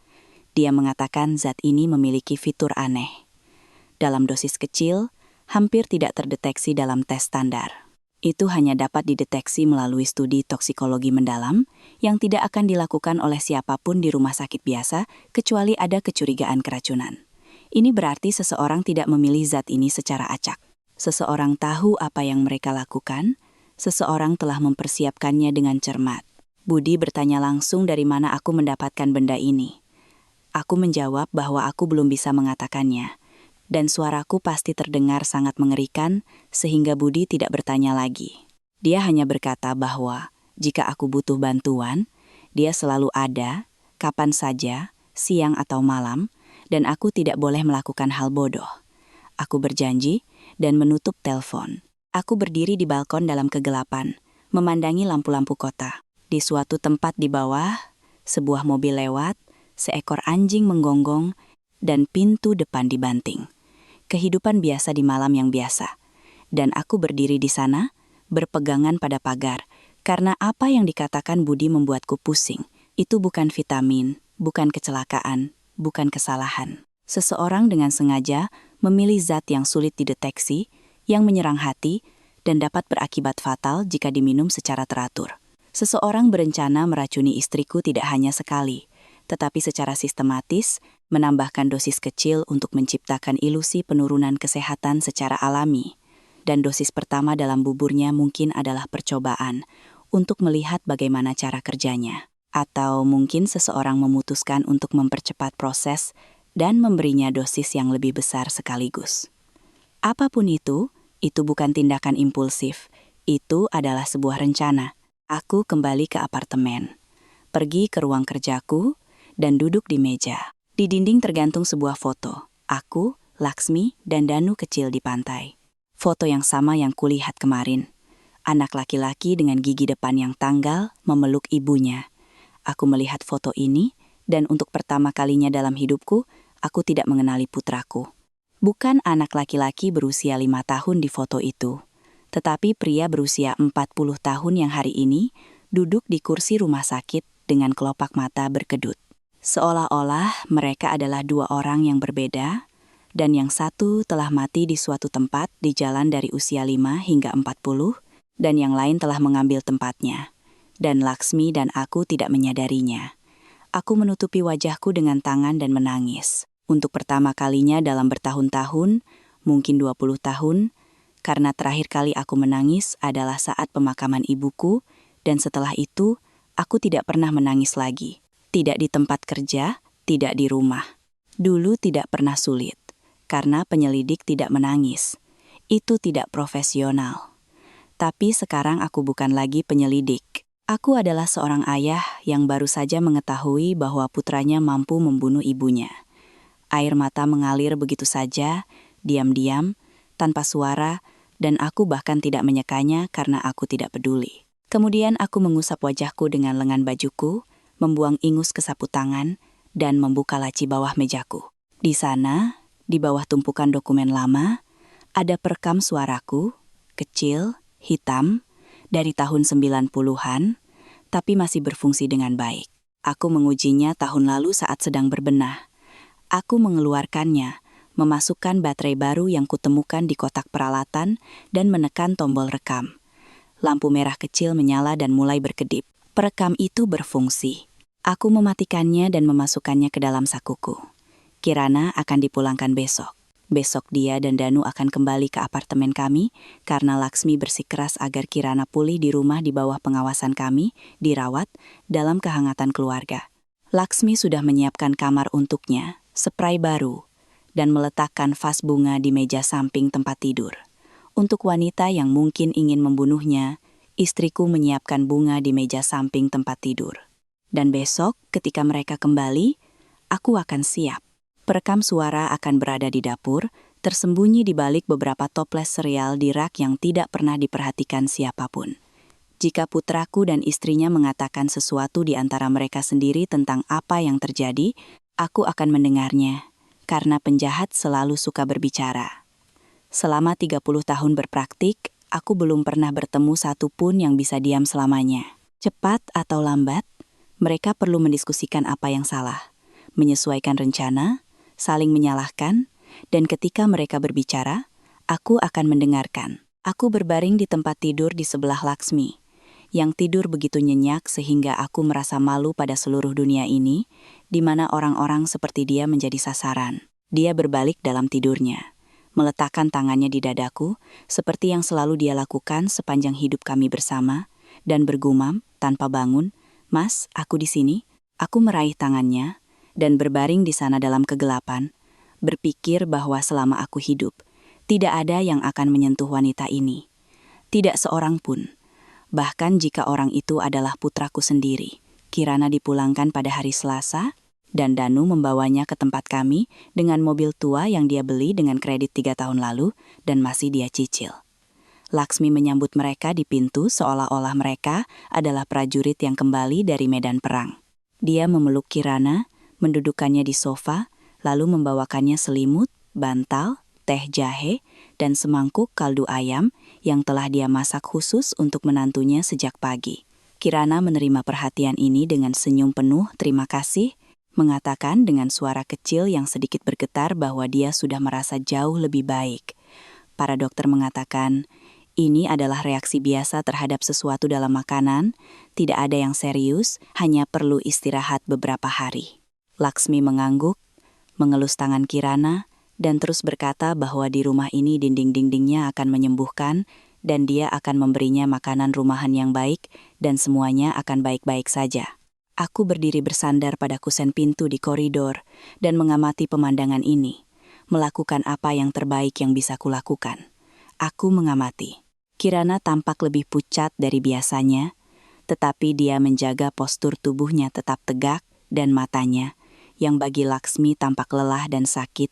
Dia mengatakan zat ini memiliki fitur aneh. Dalam dosis kecil, hampir tidak terdeteksi dalam tes standar. Itu hanya dapat dideteksi melalui studi toksikologi mendalam yang tidak akan dilakukan oleh siapapun di rumah sakit biasa kecuali ada kecurigaan keracunan. Ini berarti seseorang tidak memilih zat ini secara acak. Seseorang tahu apa yang mereka lakukan, seseorang telah mempersiapkannya dengan cermat. Budi bertanya langsung dari mana aku mendapatkan benda ini. Aku menjawab bahwa aku belum bisa mengatakannya. Dan suaraku pasti terdengar sangat mengerikan, sehingga Budi tidak bertanya lagi. Dia hanya berkata bahwa, jika aku butuh bantuan, dia selalu ada, kapan saja, siang atau malam, dan aku tidak boleh melakukan hal bodoh. Aku berjanji, dan menutup telepon. Aku berdiri di balkon dalam kegelapan, memandangi lampu-lampu kota. Di suatu tempat di bawah, sebuah mobil lewat, seekor anjing menggonggong, dan pintu depan dibanting. Kehidupan biasa di malam yang biasa. Dan aku berdiri di sana, berpegangan pada pagar, karena apa yang dikatakan Budi membuatku pusing. Itu bukan vitamin, bukan kecelakaan, bukan kesalahan. Seseorang dengan sengaja memilih zat yang sulit dideteksi, yang menyerang hati, dan dapat berakibat fatal jika diminum secara teratur. Seseorang berencana meracuni istriku tidak hanya sekali, tetapi secara sistematis, menambahkan dosis kecil untuk menciptakan ilusi penurunan kesehatan secara alami. Dan dosis pertama dalam buburnya mungkin adalah percobaan untuk melihat bagaimana cara kerjanya. Atau mungkin seseorang memutuskan untuk mempercepat proses dan memberinya dosis yang lebih besar sekaligus. Apapun itu bukan tindakan impulsif. Itu adalah sebuah rencana. Aku kembali ke apartemen, pergi ke ruang kerjaku, dan duduk di meja. Di dinding tergantung sebuah foto. Aku, Laksmi, dan Danu kecil di pantai. Foto yang sama yang kulihat kemarin. Anak laki-laki dengan gigi depan yang tanggal memeluk ibunya. Aku melihat foto ini, dan untuk pertama kalinya dalam hidupku, aku tidak mengenali putraku. Bukan anak laki-laki berusia 5 tahun di foto itu, tetapi pria berusia 40 tahun yang hari ini duduk di kursi rumah sakit dengan kelopak mata berkedut. Seolah-olah mereka adalah dua orang yang berbeda, dan yang satu telah mati di suatu tempat di jalan dari usia 5 hingga 40, dan yang lain telah mengambil tempatnya. Dan Laksmi dan aku tidak menyadarinya. Aku menutupi wajahku dengan tangan dan menangis. Untuk pertama kalinya dalam bertahun-tahun, mungkin 20 tahun, karena terakhir kali aku menangis adalah saat pemakaman ibuku, dan setelah itu, aku tidak pernah menangis lagi. Tidak di tempat kerja, tidak di rumah. Dulu tidak pernah sulit, karena penyelidik tidak menangis. Itu tidak profesional. Tapi sekarang aku bukan lagi penyelidik. Aku adalah seorang ayah yang baru saja mengetahui bahwa putranya mampu membunuh ibunya. Air mata mengalir begitu saja, diam-diam, tanpa suara, dan aku bahkan tidak menyekanya karena aku tidak peduli. Kemudian aku mengusap wajahku dengan lengan bajuku, membuang ingus ke sapu tangan, dan membuka laci bawah mejaku. Di sana, di bawah tumpukan dokumen lama, ada perekam suaraku, kecil, hitam, dari tahun 90-an, tapi masih berfungsi dengan baik. Aku mengujinya tahun lalu saat sedang berbenah. Aku mengeluarkannya, memasukkan baterai baru yang kutemukan di kotak peralatan, dan menekan tombol rekam. Lampu merah kecil menyala dan mulai berkedip. Perekam itu berfungsi. Aku mematikannya dan memasukkannya ke dalam sakuku. Kirana akan dipulangkan besok. Besok dia dan Danu akan kembali ke apartemen kami karena Laksmi bersikeras agar Kirana pulih di rumah di bawah pengawasan kami, dirawat, dalam kehangatan keluarga. Laksmi sudah menyiapkan kamar untuknya, spray baru, dan meletakkan vas bunga di meja samping tempat tidur. Untuk wanita yang mungkin ingin membunuhnya, istriku menyiapkan bunga di meja samping tempat tidur. Dan besok, ketika mereka kembali, aku akan siap. Perekam suara akan berada di dapur, tersembunyi di balik beberapa toples sereal di rak yang tidak pernah diperhatikan siapapun. Jika putraku dan istrinya mengatakan sesuatu di antara mereka sendiri tentang apa yang terjadi, aku akan mendengarnya, karena penjahat selalu suka berbicara. Selama 30 tahun berpraktik, aku belum pernah bertemu satupun yang bisa diam selamanya. Cepat atau lambat, mereka perlu mendiskusikan apa yang salah, menyesuaikan rencana, saling menyalahkan, dan ketika mereka berbicara, aku akan mendengarkan. Aku berbaring di tempat tidur di sebelah Laksmi, yang tidur begitu nyenyak sehingga aku merasa malu pada seluruh dunia ini, di mana orang-orang seperti dia menjadi sasaran. Dia berbalik dalam tidurnya, meletakkan tangannya di dadaku, seperti yang selalu dia lakukan sepanjang hidup kami bersama, dan bergumam, tanpa bangun, "Mas, aku di sini." Aku meraih tangannya, dan berbaring di sana dalam kegelapan, berpikir bahwa selama aku hidup, tidak ada yang akan menyentuh wanita ini. Tidak seorang pun. Bahkan jika orang itu adalah putraku sendiri. Kirana dipulangkan pada hari Selasa, dan Danu membawanya ke tempat kami dengan mobil tua yang dia beli dengan kredit 3 tahun lalu dan masih dia cicil. Laksmi menyambut mereka di pintu seolah-olah mereka adalah prajurit yang kembali dari medan perang. Dia memeluk Kirana, mendudukkannya di sofa, lalu membawakannya selimut, bantal, teh jahe, dan semangkuk kaldu ayam yang telah dia masak khusus untuk menantunya sejak pagi. Kirana menerima perhatian ini dengan senyum penuh terima kasih, mengatakan dengan suara kecil yang sedikit bergetar bahwa dia sudah merasa jauh lebih baik. Para dokter mengatakan, ini adalah reaksi biasa terhadap sesuatu dalam makanan, tidak ada yang serius, hanya perlu istirahat beberapa hari. Laksmi mengangguk, mengelus tangan Kirana, dan terus berkata bahwa di rumah ini dinding-dindingnya akan menyembuhkan, dan dia akan memberinya makanan rumahan yang baik, dan semuanya akan baik-baik saja. Aku berdiri bersandar pada kusen pintu di koridor dan mengamati pemandangan ini, melakukan apa yang terbaik yang bisa kulakukan. Aku mengamati. Kirana tampak lebih pucat dari biasanya, tetapi dia menjaga postur tubuhnya tetap tegak dan matanya, yang bagi Laksmi tampak lelah dan sakit,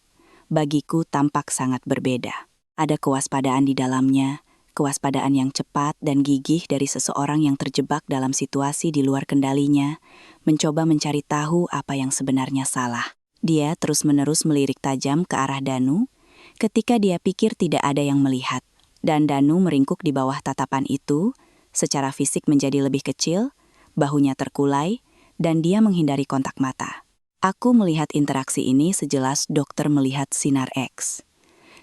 bagiku tampak sangat berbeda. Ada kewaspadaan di dalamnya, kewaspadaan yang cepat dan gigih dari seseorang yang terjebak dalam situasi di luar kendalinya, mencoba mencari tahu apa yang sebenarnya salah. Dia terus-menerus melirik tajam ke arah Danu, ketika dia pikir tidak ada yang melihat. Dan Danu meringkuk di bawah tatapan itu, secara fisik menjadi lebih kecil, bahunya terkulai, dan dia menghindari kontak mata. Aku melihat interaksi ini sejelas dokter melihat sinar X.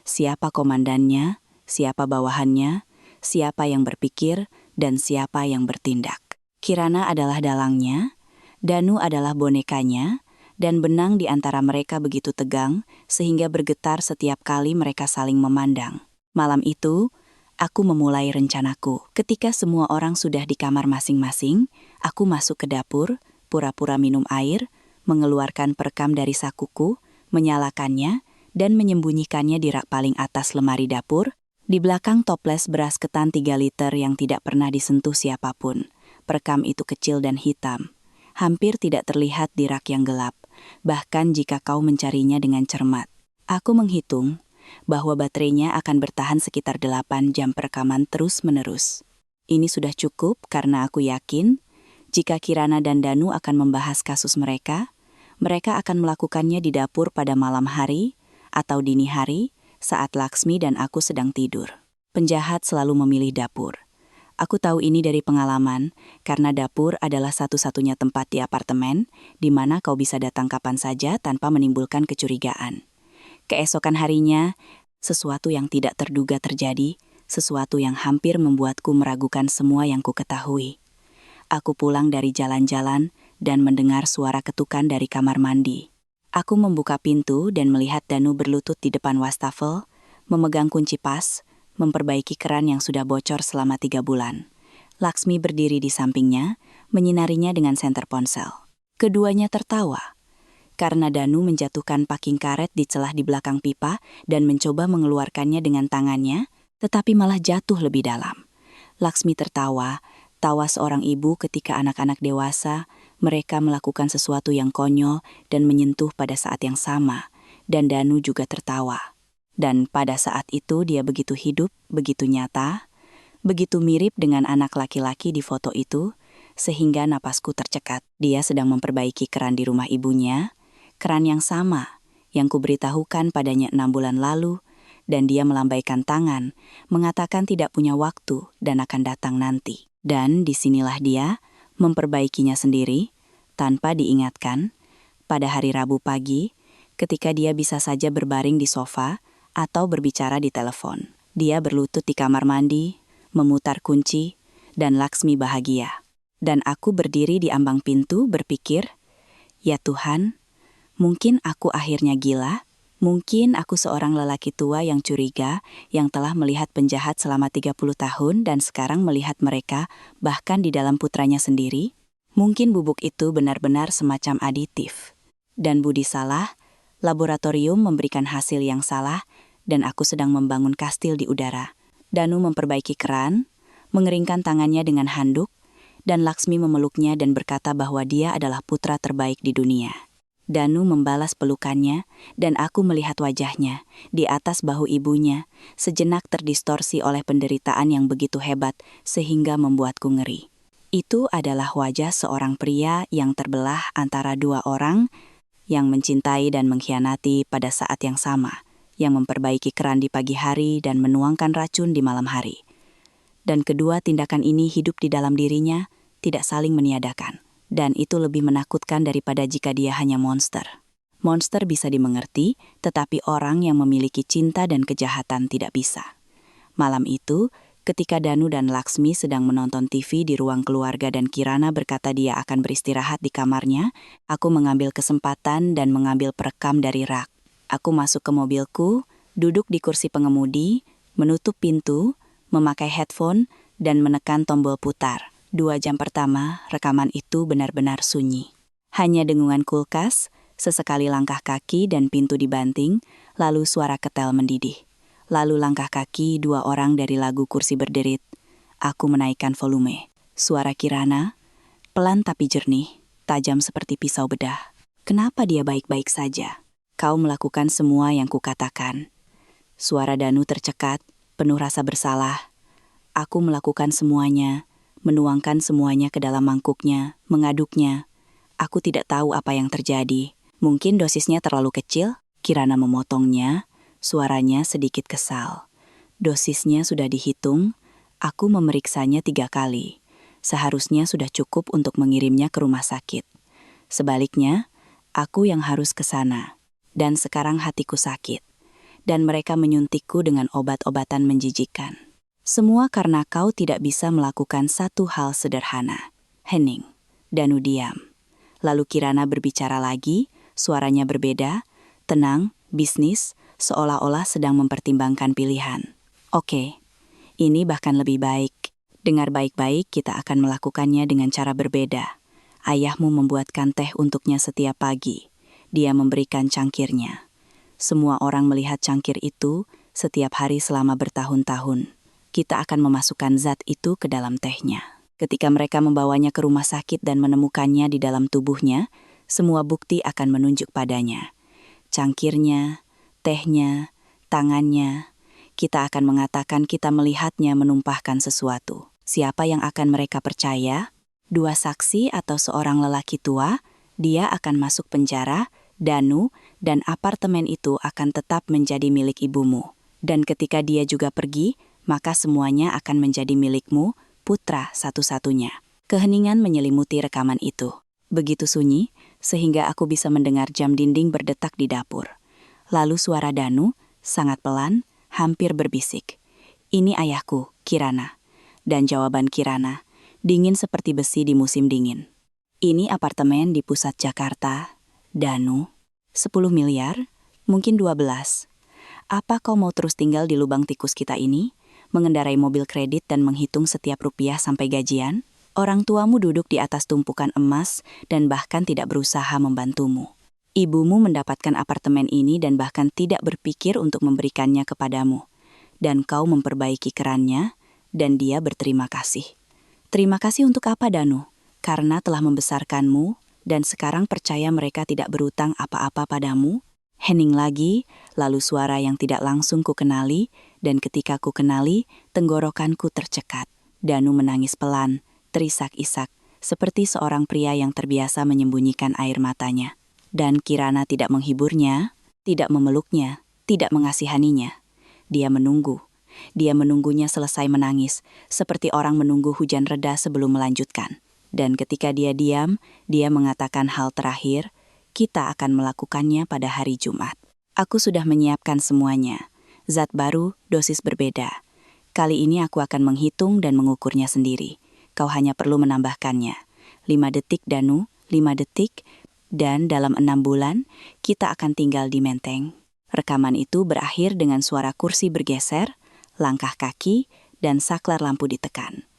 Siapa komandannya, siapa bawahannya, siapa yang berpikir, dan siapa yang bertindak. Kirana adalah dalangnya, Danu adalah bonekanya, dan benang di antara mereka begitu tegang sehingga bergetar setiap kali mereka saling memandang. Malam itu, aku memulai rencanaku. Ketika semua orang sudah di kamar masing-masing, aku masuk ke dapur, pura-pura minum air, mengeluarkan perekam dari sakuku, menyalakannya, dan menyembunyikannya di rak paling atas lemari dapur, di belakang toples beras ketan 3 liter yang tidak pernah disentuh siapapun. Perekam itu kecil dan hitam, hampir tidak terlihat di rak yang gelap, bahkan jika kau mencarinya dengan cermat. Aku menghitung bahwa baterainya akan bertahan sekitar 8 jam perekaman terus-menerus. Ini sudah cukup karena aku yakin, jika Kirana dan Danu akan membahas kasus mereka akan melakukannya di dapur pada malam hari, atau dini hari, saat Laksmi dan aku sedang tidur. Penjahat selalu memilih dapur. Aku tahu ini dari pengalaman, karena dapur adalah satu-satunya tempat di apartemen, di mana kau bisa datang kapan saja tanpa menimbulkan kecurigaan. Keesokan harinya, sesuatu yang tidak terduga terjadi, sesuatu yang hampir membuatku meragukan semua yang ku ketahui. Aku pulang dari jalan-jalan dan mendengar suara ketukan dari kamar mandi. Aku membuka pintu dan melihat Danu berlutut di depan wastafel, memegang kunci pas, memperbaiki keran yang sudah bocor selama 3 bulan. Laksmi berdiri di sampingnya, menyinarinya dengan senter ponsel. Keduanya tertawa, karena Danu menjatuhkan packing karet di celah di belakang pipa dan mencoba mengeluarkannya dengan tangannya, tetapi malah jatuh lebih dalam. Laksmi tertawa, tawa seorang ibu ketika anak-anak dewasa, mereka melakukan sesuatu yang konyol dan menyentuh pada saat yang sama, dan Danu juga tertawa. Dan pada saat itu dia begitu hidup, begitu nyata, begitu mirip dengan anak laki-laki di foto itu, sehingga napasku tercekat. Dia sedang memperbaiki keran di rumah ibunya, keran yang sama yang kuberitahukan padanya 6 bulan lalu, dan dia melambaikan tangan, mengatakan tidak punya waktu dan akan datang nanti. Dan disinilah dia memperbaikinya sendiri, tanpa diingatkan, pada hari Rabu pagi, ketika dia bisa saja berbaring di sofa atau berbicara di telepon. Dia berlutut di kamar mandi, memutar kunci, dan Laksmi bahagia. Dan aku berdiri di ambang pintu berpikir, ya Tuhan, mungkin aku akhirnya gila, mungkin aku seorang lelaki tua yang curiga, yang telah melihat penjahat selama 30 tahun dan sekarang melihat mereka, bahkan di dalam putranya sendiri. Mungkin bubuk itu benar-benar semacam aditif. Dan budi salah, laboratorium memberikan hasil yang salah, dan aku sedang membangun kastil di udara. Danu memperbaiki keran, mengeringkan tangannya dengan handuk, dan Laksmi memeluknya dan berkata bahwa dia adalah putra terbaik di dunia. Danu membalas pelukannya, dan aku melihat wajahnya, di atas bahu ibunya, sejenak terdistorsi oleh penderitaan yang begitu hebat, sehingga membuatku ngeri. Itu adalah wajah seorang pria yang terbelah antara 2 orang, yang mencintai dan mengkhianati pada saat yang sama, yang memperbaiki keran di pagi hari dan menuangkan racun di malam hari. Dan kedua tindakan ini hidup di dalam dirinya, tidak saling meniadakan. Dan itu lebih menakutkan daripada jika dia hanya monster. Monster bisa dimengerti, tetapi orang yang memiliki cinta dan kejahatan tidak bisa. Malam itu, ketika Danu dan Laksmi sedang menonton TV di ruang keluarga dan Kirana berkata dia akan beristirahat di kamarnya, aku mengambil kesempatan dan mengambil perekam dari rak. Aku masuk ke mobilku, duduk di kursi pengemudi, menutup pintu, memakai headphone, dan menekan tombol putar. 2 jam pertama, rekaman itu benar-benar sunyi. Hanya dengungan kulkas, sesekali langkah kaki dan pintu dibanting, lalu suara ketel mendidih. Lalu langkah kaki 2 orang dari lagu Kursi Berderit. Aku menaikkan volume. Suara Kirana, pelan tapi jernih, tajam seperti pisau bedah. Kenapa dia baik-baik saja? Kau melakukan semua yang kukatakan. Suara Danu tercekat, penuh rasa bersalah. Aku melakukan semuanya, menuangkan semuanya ke dalam mangkuknya, mengaduknya. Aku tidak tahu apa yang terjadi. Mungkin dosisnya terlalu kecil? Kirana memotongnya, suaranya sedikit kesal. Dosisnya sudah dihitung, aku memeriksanya 3 kali. Seharusnya sudah cukup untuk mengirimnya ke rumah sakit. Sebaliknya, aku yang harus ke sana. Dan sekarang hatiku sakit. Dan mereka menyuntikku dengan obat-obatan menjijikan. Semua karena kau tidak bisa melakukan satu hal sederhana. Hening. Danu diam. Lalu Kirana berbicara lagi, suaranya berbeda, tenang, bisnis, seolah-olah sedang mempertimbangkan pilihan. Oke, ini bahkan lebih baik. Dengar baik-baik, kita akan melakukannya dengan cara berbeda. Ayahmu membuatkan teh untuknya setiap pagi. Dia memberikan cangkirnya. Semua orang melihat cangkir itu setiap hari selama bertahun-tahun. Kita akan memasukkan zat itu ke dalam tehnya. Ketika mereka membawanya ke rumah sakit dan menemukannya di dalam tubuhnya, semua bukti akan menunjuk padanya. Cangkirnya, tehnya, tangannya. Kita akan mengatakan kita melihatnya menumpahkan sesuatu. Siapa yang akan mereka percaya? 2 saksi atau seorang lelaki tua? Dia akan masuk penjara, Danu, dan apartemen itu akan tetap menjadi milik ibumu. Dan ketika dia juga pergi, maka semuanya akan menjadi milikmu, putra satu-satunya. Keheningan menyelimuti rekaman itu. Begitu sunyi, sehingga aku bisa mendengar jam dinding berdetak di dapur. Lalu suara Danu, sangat pelan, hampir berbisik. Ini ayahku, Kirana. Dan jawaban Kirana, dingin seperti besi di musim dingin. Ini apartemen di pusat Jakarta. Danu, 10 miliar, mungkin 12. Apa kau mau terus tinggal di lubang tikus kita ini? Mengendarai mobil kredit dan menghitung setiap rupiah sampai gajian? Orang tuamu duduk di atas tumpukan emas dan bahkan tidak berusaha membantumu. Ibumu mendapatkan apartemen ini dan bahkan tidak berpikir untuk memberikannya kepadamu. Dan kau memperbaiki kerannya, dan dia berterima kasih. Terima kasih untuk apa, Danu? Karena telah membesarkanmu, dan sekarang percaya mereka tidak berutang apa-apa padamu? Hening lagi, lalu suara yang tidak langsung ku kenali, dan ketika ku kenali, tenggorokanku tercekat. Danu menangis pelan, terisak-isak, seperti seorang pria yang terbiasa menyembunyikan air matanya. Dan Kirana tidak menghiburnya, tidak memeluknya, tidak mengasihaninya. Dia menunggu. Dia menunggunya selesai menangis, seperti orang menunggu hujan reda sebelum melanjutkan. Dan ketika dia diam, dia mengatakan hal terakhir, kita akan melakukannya pada hari Jumat. Aku sudah menyiapkan semuanya. Zat baru, dosis berbeda. Kali ini aku akan menghitung dan mengukurnya sendiri. Kau hanya perlu menambahkannya. 5 detik, Danu, 5 detik, dan dalam 6 bulan, kita akan tinggal di Menteng. Rekaman itu berakhir dengan suara kursi bergeser, langkah kaki, dan saklar lampu ditekan.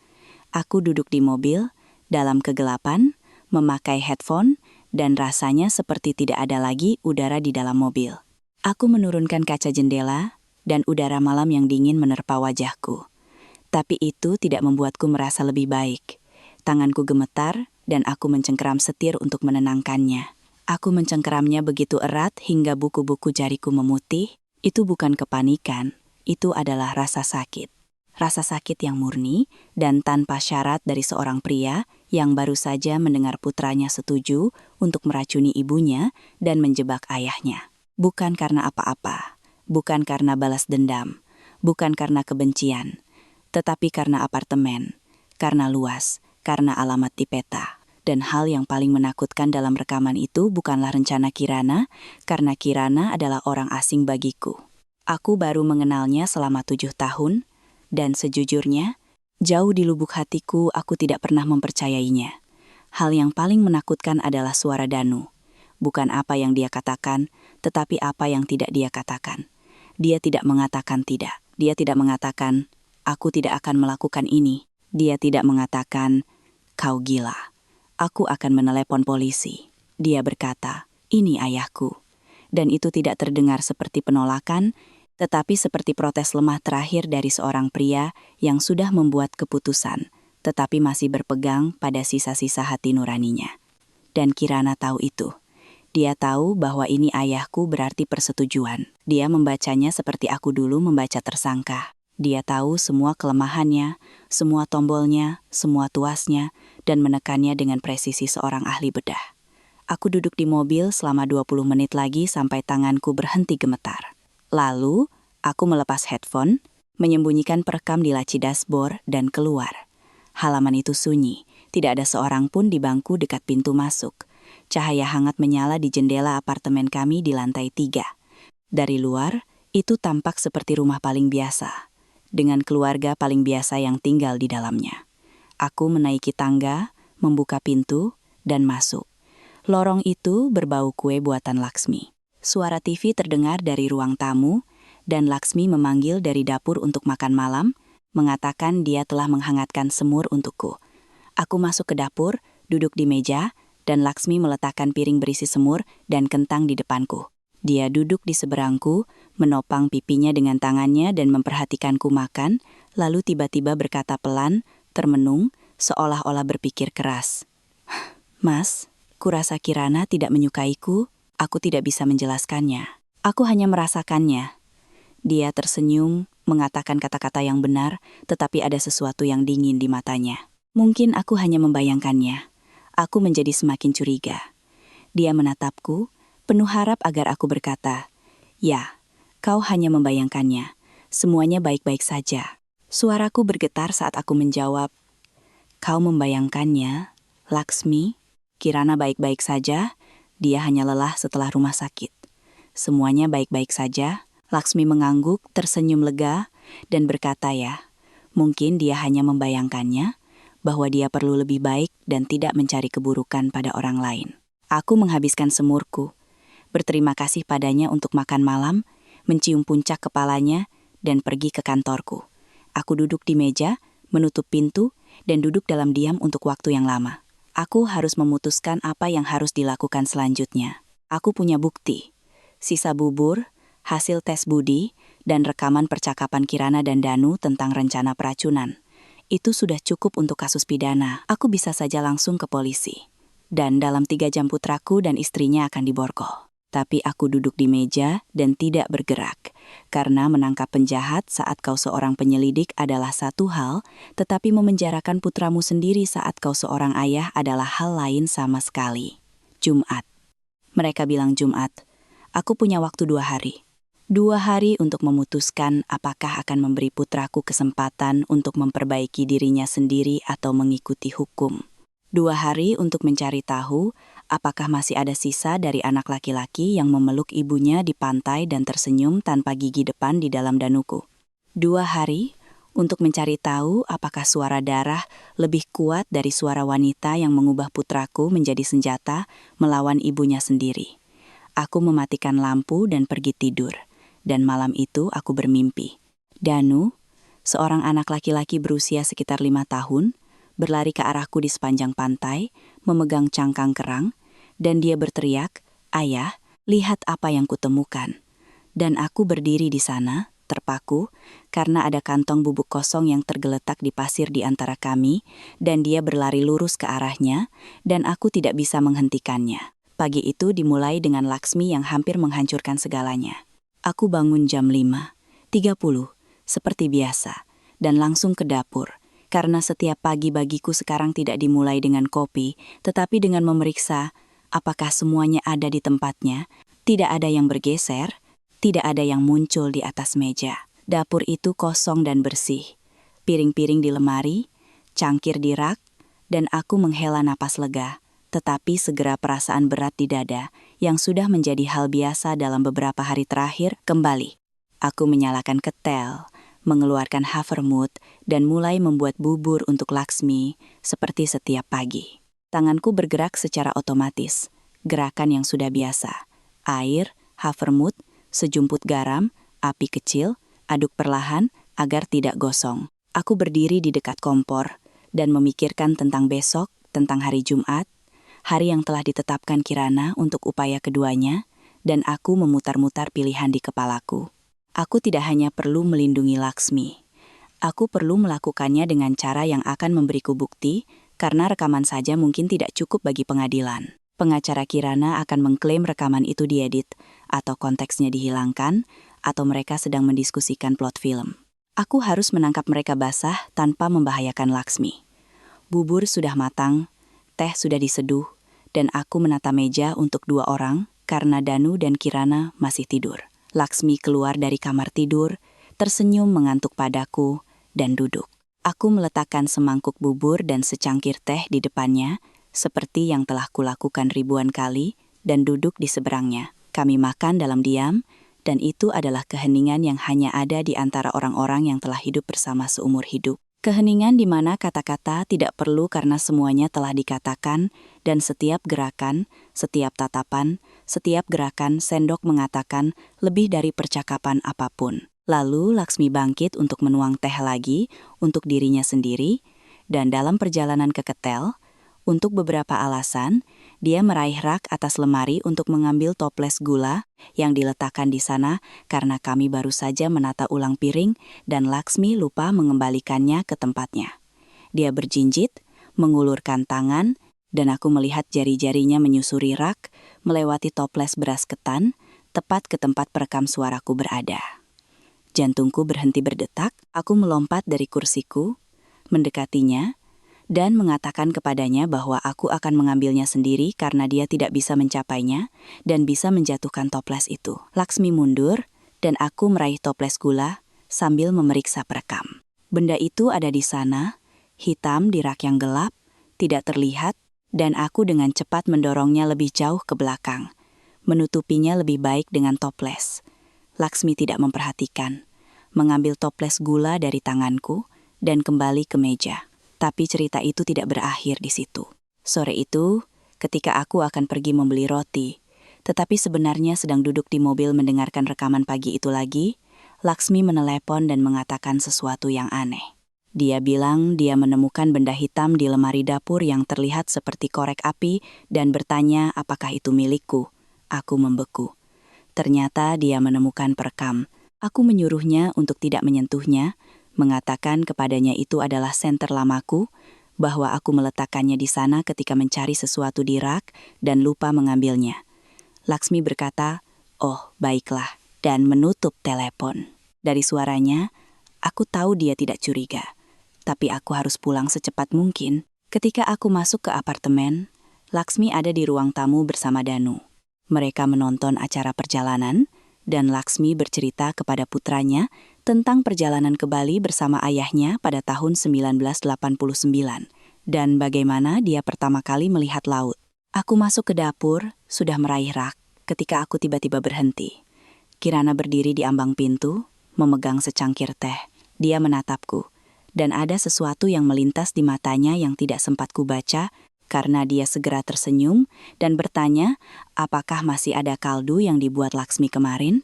Aku duduk di mobil, dalam kegelapan, memakai headphone, dan rasanya seperti tidak ada lagi udara di dalam mobil. Aku menurunkan kaca jendela, dan udara malam yang dingin menerpa wajahku. Tapi itu tidak membuatku merasa lebih baik. Tanganku gemetar, dan aku mencengkeram setir untuk menenangkannya. Aku mencengkeramnya begitu erat hingga buku-buku jariku memutih. Itu bukan kepanikan. Itu adalah rasa sakit. Rasa sakit yang murni dan tanpa syarat dari seorang pria yang baru saja mendengar putranya setuju untuk meracuni ibunya dan menjebak ayahnya. Bukan karena apa-apa, bukan karena balas dendam, bukan karena kebencian, tetapi karena apartemen, karena luas, karena alamat di peta. Dan hal yang paling menakutkan dalam rekaman itu bukanlah rencana Kirana, karena Kirana adalah orang asing bagiku. Aku baru mengenalnya selama 7 tahun, dan sejujurnya, jauh di lubuk hatiku aku tidak pernah mempercayainya. Hal yang paling menakutkan adalah suara Danu. Bukan apa yang dia katakan, tetapi apa yang tidak dia katakan. Dia tidak mengatakan tidak. Dia tidak mengatakan, aku tidak akan melakukan ini. Dia tidak mengatakan, Kau gila. Aku akan menelepon polisi. Dia berkata, ini ayahku. Dan itu tidak terdengar seperti penolakan, tetapi seperti protes lemah terakhir dari seorang pria yang sudah membuat keputusan, tetapi masih berpegang pada sisa-sisa hati nuraninya. Dan Kirana tahu itu. Dia tahu bahwa ini ayahku berarti persetujuan. Dia membacanya seperti aku dulu membaca tersangka. Dia tahu semua kelemahannya, semua tombolnya, semua tuasnya, dan menekannya dengan presisi seorang ahli bedah. Aku duduk di mobil selama 20 menit lagi sampai tanganku berhenti gemetar. Lalu, aku melepas headphone, menyembunyikan perekam di laci dashboard, dan keluar. Halaman itu sunyi, tidak ada seorang pun di bangku dekat pintu masuk. Cahaya hangat menyala di jendela apartemen kami di lantai 3. Dari luar, itu tampak seperti rumah paling biasa, dengan keluarga paling biasa yang tinggal di dalamnya. Aku menaiki tangga, membuka pintu, dan masuk. Lorong itu berbau kue buatan Laksmi. Suara TV terdengar dari ruang tamu, dan Laksmi memanggil dari dapur untuk makan malam, mengatakan dia telah menghangatkan semur untukku. Aku masuk ke dapur, duduk di meja, dan Laksmi meletakkan piring berisi semur dan kentang di depanku. Dia duduk di seberangku, menopang pipinya dengan tangannya dan memperhatikanku makan, lalu tiba-tiba berkata pelan, termenung, seolah-olah berpikir keras. Mas, kurasa Kirana tidak menyukaiku, aku tidak bisa menjelaskannya. Aku hanya merasakannya. Dia tersenyum, mengatakan kata-kata yang benar, tetapi ada sesuatu yang dingin di matanya. Mungkin aku hanya membayangkannya. Aku menjadi semakin curiga. Dia menatapku, penuh harap agar aku berkata, ya, kau hanya membayangkannya. Semuanya baik-baik saja. Suaraku bergetar saat aku menjawab, kau membayangkannya, Laksmi. Kirana baik-baik saja, dia hanya lelah setelah rumah sakit. Semuanya baik-baik saja. Laksmi mengangguk, tersenyum lega, dan berkata ya, mungkin dia hanya membayangkannya, bahwa dia perlu lebih baik dan tidak mencari keburukan pada orang lain. Aku menghabiskan semurku, berterima kasih padanya untuk makan malam, mencium puncak kepalanya, dan pergi ke kantorku. Aku duduk di meja, menutup pintu, dan duduk dalam diam untuk waktu yang lama. Aku harus memutuskan apa yang harus dilakukan selanjutnya. Aku punya bukti, sisa bubur, hasil tes budi, dan rekaman percakapan Kirana dan Danu tentang rencana peracunan. Itu sudah cukup untuk kasus pidana. Aku bisa saja langsung ke polisi. Dan dalam 3 jam putraku dan istrinya akan diborgol. Tapi aku duduk di meja dan tidak bergerak. Karena menangkap penjahat saat kau seorang penyelidik adalah satu hal, tetapi memenjarakan putramu sendiri saat kau seorang ayah adalah hal lain sama sekali. Jumat. Mereka bilang Jumat. Aku punya waktu 2 hari. 2 hari untuk memutuskan apakah akan memberi putraku kesempatan untuk memperbaiki dirinya sendiri atau mengikuti hukum. 2 hari untuk mencari tahu apakah masih ada sisa dari anak laki-laki yang memeluk ibunya di pantai dan tersenyum tanpa gigi depan di dalam danuku. 2 hari untuk mencari tahu apakah suara darah lebih kuat dari suara wanita yang mengubah putraku menjadi senjata melawan ibunya sendiri. Aku mematikan lampu dan pergi tidur. Dan malam itu aku bermimpi. Danu, seorang anak laki-laki berusia sekitar 5 tahun, berlari ke arahku di sepanjang pantai, memegang cangkang kerang, dan dia berteriak, "Ayah, lihat apa yang kutemukan." Dan aku berdiri di sana, terpaku, karena ada kantong bubuk kosong yang tergeletak di pasir di antara kami, dan dia berlari lurus ke arahnya, dan aku tidak bisa menghentikannya. Pagi itu dimulai dengan Laksmi yang hampir menghancurkan segalanya. Aku bangun jam 5:30, seperti biasa, dan langsung ke dapur, karena setiap pagi bagiku sekarang tidak dimulai dengan kopi, tetapi dengan memeriksa apakah semuanya ada di tempatnya, tidak ada yang bergeser, tidak ada yang muncul di atas meja. Dapur itu kosong dan bersih, piring-piring di lemari, cangkir di rak, dan aku menghela napas lega. Tetapi segera perasaan berat di dada, yang sudah menjadi hal biasa dalam beberapa hari terakhir, kembali. Aku menyalakan ketel, mengeluarkan havermut, dan mulai membuat bubur untuk Laksmi, seperti setiap pagi. Tanganku bergerak secara otomatis, gerakan yang sudah biasa. Air, havermut, sejumput garam, api kecil, aduk perlahan agar tidak gosong. Aku berdiri di dekat kompor, dan memikirkan tentang besok, tentang hari Jumat, hari yang telah ditetapkan Kirana untuk upaya keduanya, dan aku memutar-mutar pilihan di kepalaku. Aku tidak hanya perlu melindungi Laksmi. Aku perlu melakukannya dengan cara yang akan memberiku bukti, karena rekaman saja mungkin tidak cukup bagi pengadilan. Pengacara Kirana akan mengklaim rekaman itu diedit, atau konteksnya dihilangkan, atau mereka sedang mendiskusikan plot film. Aku harus menangkap mereka basah tanpa membahayakan Laksmi. Bubur sudah matang, teh sudah diseduh, dan aku menata meja untuk 2 orang, karena Danu dan Kirana masih tidur. Laksmi keluar dari kamar tidur, tersenyum mengantuk padaku, dan duduk. Aku meletakkan semangkuk bubur dan secangkir teh di depannya, seperti yang telah kulakukan ribuan kali, dan duduk di seberangnya. Kami makan dalam diam, dan itu adalah keheningan yang hanya ada di antara orang-orang yang telah hidup bersama seumur hidup. Keheningan di mana kata-kata tidak perlu karena semuanya telah dikatakan, dan setiap gerakan, setiap tatapan, setiap gerakan sendok mengatakan lebih dari percakapan apapun. Lalu Laksmi bangkit untuk menuang teh lagi untuk dirinya sendiri, dan dalam perjalanan ke ketel, untuk beberapa alasan, dia meraih rak atas lemari untuk mengambil toples gula yang diletakkan di sana karena kami baru saja menata ulang piring dan Laksmi lupa mengembalikannya ke tempatnya. Dia berjinjit, mengulurkan tangan, dan aku melihat jari-jarinya menyusuri rak, melewati toples beras ketan, tepat ke tempat perekam suaraku berada. Jantungku berhenti berdetak, aku melompat dari kursiku, mendekatinya, dan mengatakan kepadanya bahwa aku akan mengambilnya sendiri karena dia tidak bisa mencapainya dan bisa menjatuhkan toples itu. Laksmi mundur, dan aku meraih toples gula sambil memeriksa perekam. Benda itu ada di sana, hitam di rak yang gelap, tidak terlihat, dan aku dengan cepat mendorongnya lebih jauh ke belakang, menutupinya lebih baik dengan toples. Laksmi tidak memperhatikan, mengambil toples gula dari tanganku, dan kembali ke meja. Tapi cerita itu tidak berakhir di situ. Sore itu, ketika aku akan pergi membeli roti, tetapi sebenarnya sedang duduk di mobil mendengarkan rekaman pagi itu lagi, Laksmi menelepon dan mengatakan sesuatu yang aneh. Dia bilang dia menemukan benda hitam di lemari dapur yang terlihat seperti korek api dan bertanya apakah itu milikku. Aku membeku. Ternyata dia menemukan perekam. Aku menyuruhnya untuk tidak menyentuhnya, mengatakan kepadanya itu adalah senter lamaku, bahwa aku meletakkannya di sana ketika mencari sesuatu di rak dan lupa mengambilnya. Laksmi berkata, "Oh, baiklah," dan menutup telepon. Dari suaranya, aku tahu dia tidak curiga, tapi aku harus pulang secepat mungkin. Ketika aku masuk ke apartemen, Laksmi ada di ruang tamu bersama Danu. Mereka menonton acara perjalanan, dan Laksmi bercerita kepada putranya tentang perjalanan ke Bali bersama ayahnya pada tahun 1989, dan bagaimana dia pertama kali melihat laut. Aku masuk ke dapur, sudah meraih rak, ketika aku tiba-tiba berhenti. Kirana berdiri di ambang pintu, memegang secangkir teh. Dia menatapku, dan ada sesuatu yang melintas di matanya yang tidak sempat kubaca, karena dia segera tersenyum dan bertanya apakah masih ada kaldu yang dibuat Laksmi kemarin.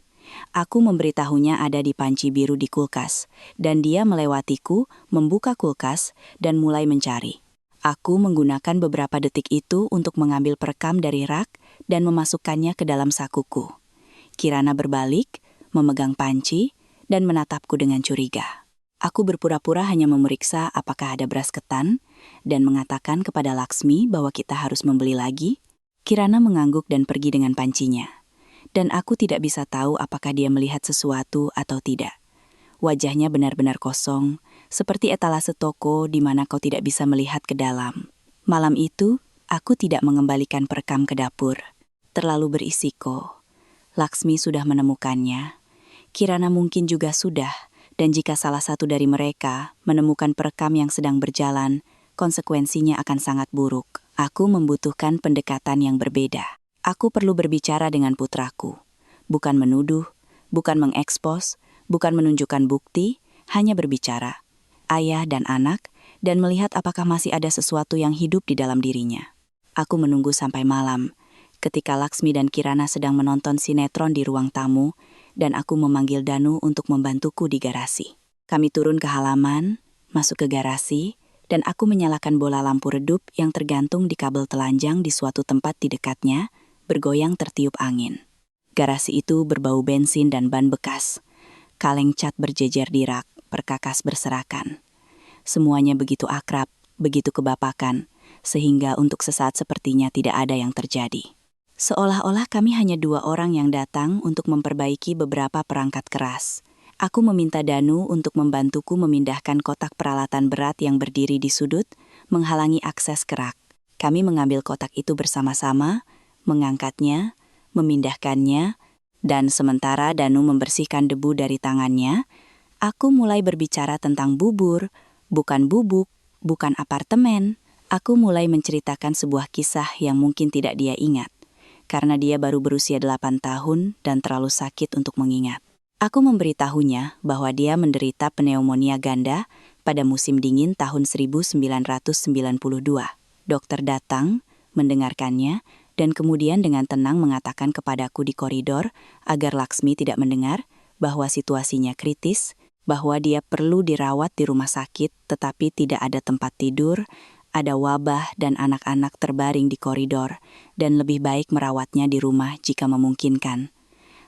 Aku memberitahunya ada di panci biru di kulkas, dan dia melewatiku, membuka kulkas, dan mulai mencari. Aku menggunakan beberapa detik itu untuk mengambil perekam dari rak dan memasukkannya ke dalam sakuku. Kirana berbalik, memegang panci, dan menatapku dengan curiga. Aku berpura-pura hanya memeriksa apakah ada beras ketan, dan mengatakan kepada Laksmi bahwa kita harus membeli lagi. Kirana mengangguk dan pergi dengan pancinya. Dan aku tidak bisa tahu apakah dia melihat sesuatu atau tidak. Wajahnya benar-benar kosong, seperti etalase toko di mana kau tidak bisa melihat ke dalam. Malam itu, aku tidak mengembalikan perekam ke dapur. Terlalu berisiko. Laksmi sudah menemukannya. Kirana mungkin juga sudah, dan jika salah satu dari mereka menemukan perekam yang sedang berjalan, konsekuensinya akan sangat buruk. Aku membutuhkan pendekatan yang berbeda. Aku perlu berbicara dengan putraku. Bukan menuduh, bukan mengekspos, bukan menunjukkan bukti, hanya berbicara. Ayah dan anak, dan melihat apakah masih ada sesuatu yang hidup di dalam dirinya. Aku menunggu sampai malam, ketika Laksmi dan Kirana sedang menonton sinetron di ruang tamu, dan aku memanggil Danu untuk membantuku di garasi. Kami turun ke halaman, masuk ke garasi, dan aku menyalakan bola lampu redup yang tergantung di kabel telanjang di suatu tempat di dekatnya, bergoyang tertiup angin. Garasi itu berbau bensin dan ban bekas. Kaleng cat berjejer di rak, perkakas berserakan. Semuanya begitu akrab, begitu kebapakan, sehingga untuk sesaat sepertinya tidak ada yang terjadi. Seolah-olah kami hanya dua orang yang datang untuk memperbaiki beberapa perangkat keras. Aku meminta Danu untuk membantuku memindahkan kotak peralatan berat yang berdiri di sudut, menghalangi akses ke rak. Kami mengambil kotak itu bersama-sama, mengangkatnya, memindahkannya, dan sementara Danu membersihkan debu dari tangannya, aku mulai berbicara tentang bubur, bukan bubuk, bukan apartemen. Aku mulai menceritakan sebuah kisah yang mungkin tidak dia ingat, karena dia baru berusia 8 tahun dan terlalu sakit untuk mengingat. Aku memberitahunya bahwa dia menderita pneumonia ganda pada musim dingin tahun 1992. Dokter datang, mendengarkannya, dan kemudian dengan tenang mengatakan kepadaku di koridor agar Laksmi tidak mendengar bahwa situasinya kritis, bahwa dia perlu dirawat di rumah sakit tetapi tidak ada tempat tidur, ada wabah dan anak-anak terbaring di koridor, dan lebih baik merawatnya di rumah jika memungkinkan.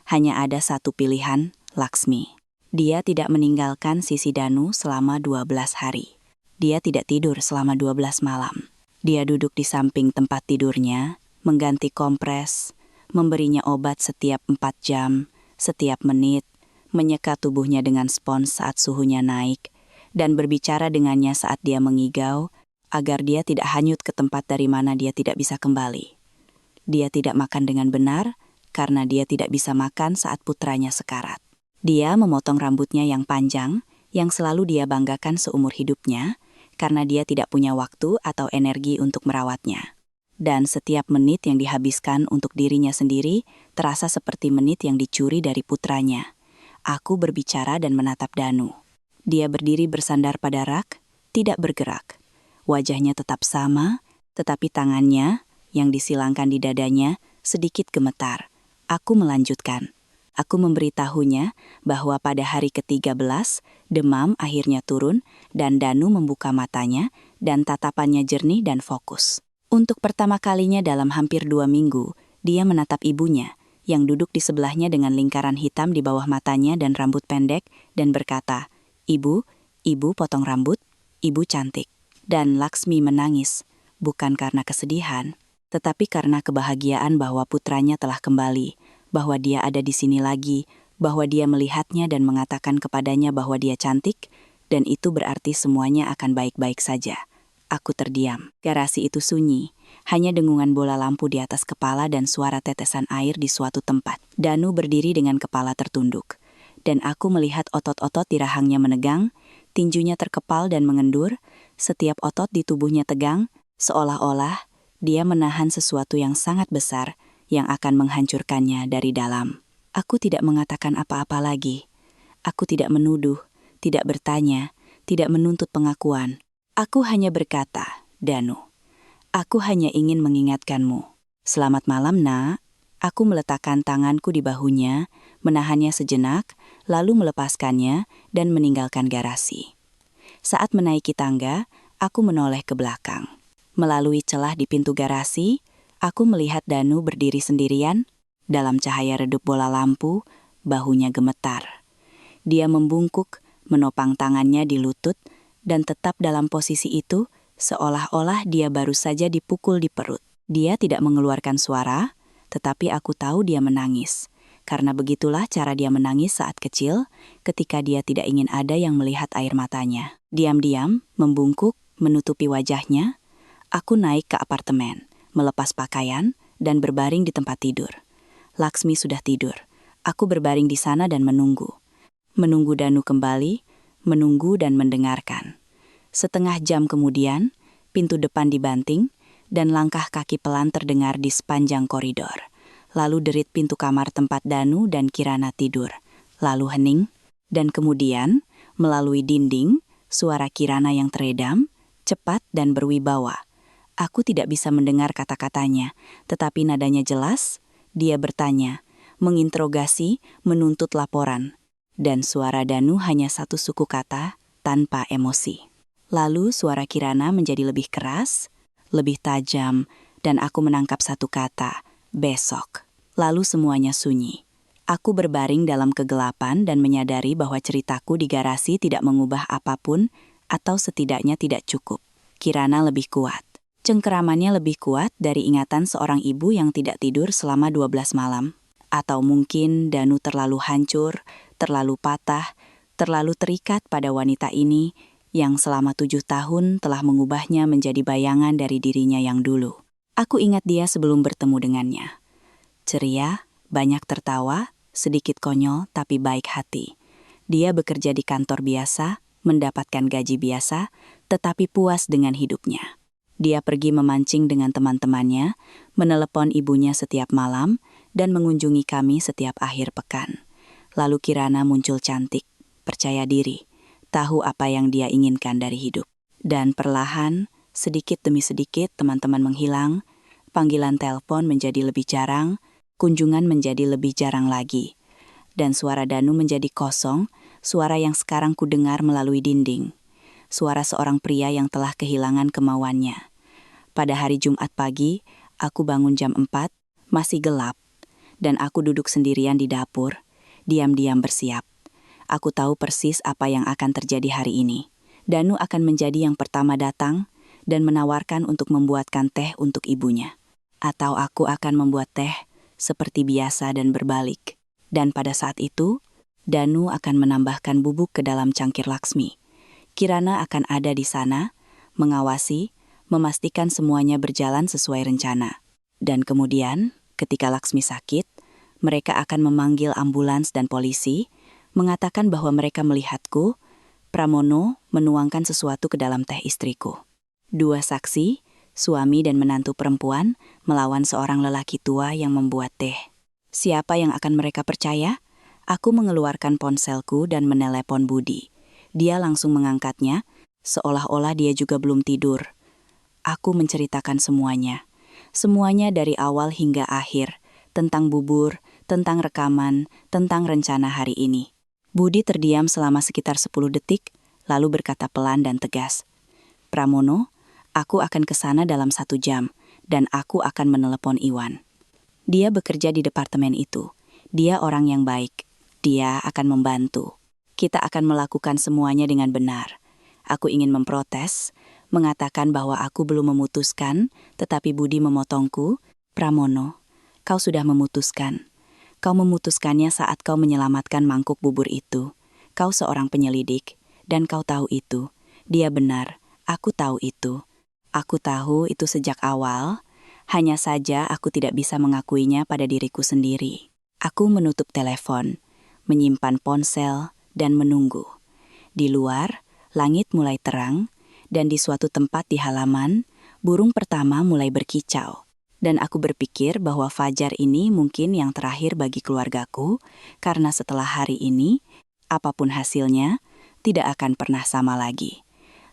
Hanya ada satu pilihan, Laksmi. Dia tidak meninggalkan sisi Danu selama 12 hari. Dia tidak tidur selama 12 malam. Dia duduk di samping tempat tidurnya, mengganti kompres, memberinya obat setiap 4 jam, setiap menit, menyeka tubuhnya dengan spons saat suhunya naik, dan berbicara dengannya saat dia mengigau, agar dia tidak hanyut ke tempat dari mana dia tidak bisa kembali. Dia tidak makan dengan benar, karena dia tidak bisa makan saat putranya sekarat. Dia memotong rambutnya yang panjang, yang selalu dia banggakan seumur hidupnya, karena dia tidak punya waktu atau energi untuk merawatnya. Dan setiap menit yang dihabiskan untuk dirinya sendiri terasa seperti menit yang dicuri dari putranya. Aku berbicara dan menatap Danu. Dia berdiri bersandar pada rak, tidak bergerak. Wajahnya tetap sama, tetapi tangannya, yang disilangkan di dadanya, sedikit gemetar. Aku melanjutkan. Aku memberitahunya bahwa pada hari ke-13, demam akhirnya turun dan Danu membuka matanya dan tatapannya jernih dan fokus. Untuk pertama kalinya dalam hampir 2 minggu, dia menatap ibunya, yang duduk di sebelahnya dengan lingkaran hitam di bawah matanya dan rambut pendek, dan berkata, "Ibu, ibu potong rambut, ibu cantik." Dan Laksmi menangis, bukan karena kesedihan, tetapi karena kebahagiaan bahwa putranya telah kembali, bahwa dia ada di sini lagi, bahwa dia melihatnya dan mengatakan kepadanya bahwa dia cantik, dan itu berarti semuanya akan baik-baik saja. Aku terdiam. Garasi itu sunyi, hanya dengungan bola lampu di atas kepala dan suara tetesan air di suatu tempat. Danu berdiri dengan kepala tertunduk, dan aku melihat otot-otot di rahangnya menegang, tinjunya terkepal dan mengendur, setiap otot di tubuhnya tegang, seolah-olah dia menahan sesuatu yang sangat besar yang akan menghancurkannya dari dalam. Aku tidak mengatakan apa-apa lagi. Aku tidak menuduh, tidak bertanya, tidak menuntut pengakuan. Aku hanya berkata, "Danu, aku hanya ingin mengingatkanmu. Selamat malam, Nak." Aku meletakkan tanganku di bahunya, menahannya sejenak, lalu melepaskannya dan meninggalkan garasi. Saat menaiki tangga, aku menoleh ke belakang. Melalui celah di pintu garasi, aku melihat Danu berdiri sendirian, dalam cahaya redup bola lampu, bahunya gemetar. Dia membungkuk, menopang tangannya di lutut, dan tetap dalam posisi itu, seolah-olah dia baru saja dipukul di perut. Dia tidak mengeluarkan suara, tetapi aku tahu dia menangis. Karena begitulah cara dia menangis saat kecil, ketika dia tidak ingin ada yang melihat air matanya. Diam-diam, membungkuk, menutupi wajahnya, aku naik ke apartemen, melepas pakaian, dan berbaring di tempat tidur. Laksmi sudah tidur. Aku berbaring di sana dan menunggu. Menunggu Danu kembali, menunggu dan mendengarkan. Setengah jam kemudian, pintu depan dibanting, dan langkah kaki pelan terdengar di sepanjang koridor. Lalu derit pintu kamar tempat Danu dan Kirana tidur. Lalu hening, dan kemudian, melalui dinding, suara Kirana yang teredam, cepat dan berwibawa. Aku tidak bisa mendengar kata-katanya, tetapi nadanya jelas. Dia bertanya, menginterogasi, menuntut laporan. Dan suara Danu hanya satu suku kata, tanpa emosi. Lalu suara Kirana menjadi lebih keras, lebih tajam, dan aku menangkap satu kata, besok. Lalu semuanya sunyi. Aku berbaring dalam kegelapan dan menyadari bahwa ceritaku di garasi tidak mengubah apapun, atau setidaknya tidak cukup. Kirana lebih kuat. Cengkeramannya lebih kuat dari ingatan seorang ibu yang tidak tidur selama 12 malam. Atau mungkin Danu terlalu hancur, terlalu patah, terlalu terikat pada wanita ini yang selama 7 tahun telah mengubahnya menjadi bayangan dari dirinya yang dulu. Aku ingat dia sebelum bertemu dengannya. Ceria, banyak tertawa, sedikit konyol tapi baik hati. Dia bekerja di kantor biasa, mendapatkan gaji biasa, tetapi puas dengan hidupnya. Dia pergi memancing dengan teman-temannya, menelepon ibunya setiap malam, dan mengunjungi kami setiap akhir pekan. Lalu Kirana muncul cantik, percaya diri, tahu apa yang dia inginkan dari hidup. Dan perlahan, sedikit demi sedikit teman-teman menghilang, panggilan telepon menjadi lebih jarang, kunjungan menjadi lebih jarang lagi. Dan suara Danu menjadi kosong, suara yang sekarang kudengar melalui dinding. Suara seorang pria yang telah kehilangan kemauannya. Pada hari Jumat pagi, aku bangun jam 4, masih gelap, dan aku duduk sendirian di dapur, diam-diam bersiap. Aku tahu persis apa yang akan terjadi hari ini. Danu akan menjadi yang pertama datang dan menawarkan untuk membuatkan teh untuk ibunya. Atau aku akan membuat teh seperti biasa dan berbalik. Dan pada saat itu, Danu akan menambahkan bubuk ke dalam cangkir Laksmi. Kirana akan ada di sana, mengawasi, memastikan semuanya berjalan sesuai rencana. Dan kemudian, ketika Laksmi sakit, mereka akan memanggil ambulans dan polisi, mengatakan bahwa mereka melihatku, Pramono, menuangkan sesuatu ke dalam teh istriku. 2 saksi, suami dan menantu perempuan, melawan seorang lelaki tua yang membuat teh. Siapa yang akan mereka percaya? Aku mengeluarkan ponselku dan menelepon Budi. Dia langsung mengangkatnya, seolah-olah dia juga belum tidur. Aku menceritakan semuanya. Semuanya dari awal hingga akhir, tentang bubur, tentang rekaman, tentang rencana hari ini. Budi terdiam selama sekitar 10 detik, lalu berkata pelan dan tegas. Pramono, aku akan ke sana dalam 1 jam, dan aku akan menelepon Iwan. Dia bekerja di departemen itu. Dia orang yang baik. Dia akan membantu. Kita akan melakukan semuanya dengan benar. Aku ingin memprotes, mengatakan bahwa aku belum memutuskan, tetapi Budi memotongku. Pramono, kau sudah memutuskan. Kau memutuskannya saat kau menyelamatkan mangkuk bubur itu. Kau seorang penyelidik, dan kau tahu itu. Dia benar, aku tahu itu. Aku tahu itu sejak awal, hanya saja aku tidak bisa mengakuinya pada diriku sendiri. Aku menutup telepon, menyimpan ponsel, dan menunggu. Di luar, langit mulai terang, dan di suatu tempat di halaman, burung pertama mulai berkicau. Dan aku berpikir bahwa fajar ini mungkin yang terakhir bagi keluargaku, karena setelah hari ini, apapun hasilnya, tidak akan pernah sama lagi.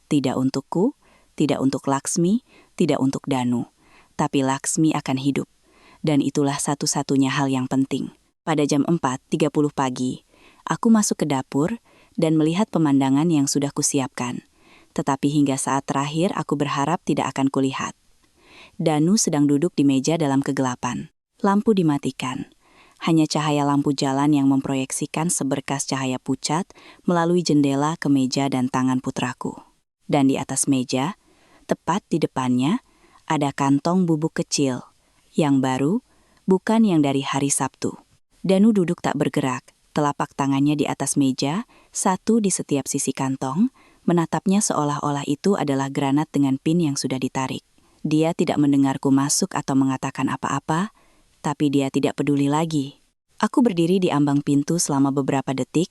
Tidak untukku, tidak untuk Laksmi, tidak untuk Danu. Tapi Laksmi akan hidup. Dan itulah satu-satunya hal yang penting. Pada jam 4.30 pagi, aku masuk ke dapur dan melihat pemandangan yang sudah kusiapkan. Tetapi hingga saat terakhir aku berharap tidak akan kulihat. Danu sedang duduk di meja dalam kegelapan. Lampu dimatikan. Hanya cahaya lampu jalan yang memproyeksikan seberkas cahaya pucat melalui jendela ke meja dan tangan putraku. Dan di atas meja, tepat di depannya, ada kantong bubuk kecil, yang baru, bukan yang dari hari Sabtu. Danu duduk tak bergerak, telapak tangannya di atas meja, satu di setiap sisi kantong, menatapnya seolah-olah itu adalah granat dengan pin yang sudah ditarik. Dia tidak mendengarku masuk atau mengatakan apa-apa, tapi dia tidak peduli lagi. Aku berdiri di ambang pintu selama beberapa detik,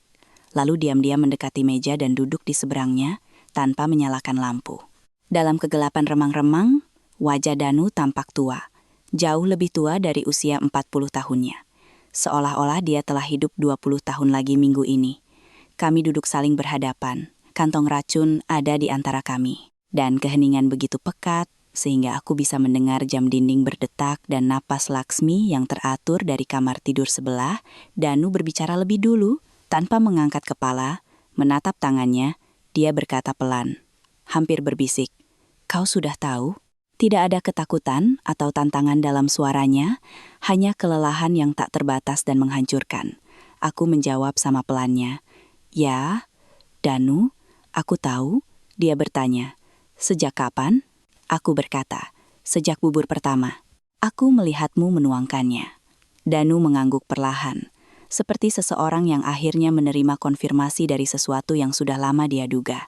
lalu diam-diam mendekati meja dan duduk di seberangnya, tanpa menyalakan lampu. Dalam kegelapan remang-remang, wajah Danu tampak tua, jauh lebih tua dari usia 40 tahunnya. Seolah-olah dia telah hidup 20 tahun lagi minggu ini. Kami duduk saling berhadapan, kantong racun ada di antara kami. Dan keheningan begitu pekat, sehingga aku bisa mendengar jam dinding berdetak dan napas Laksmi yang teratur dari kamar tidur sebelah. Danu berbicara lebih dulu, tanpa mengangkat kepala, menatap tangannya, dia berkata pelan, hampir berbisik. Kau sudah tahu? Tidak ada ketakutan atau tantangan dalam suaranya, hanya kelelahan yang tak terbatas dan menghancurkan. Aku menjawab sama pelannya. Ya, Danu, aku tahu. Dia bertanya. Sejak kapan? Aku berkata, sejak bubur pertama. Aku melihatmu menuangkannya. Danu mengangguk perlahan, seperti seseorang yang akhirnya menerima konfirmasi dari sesuatu yang sudah lama dia duga.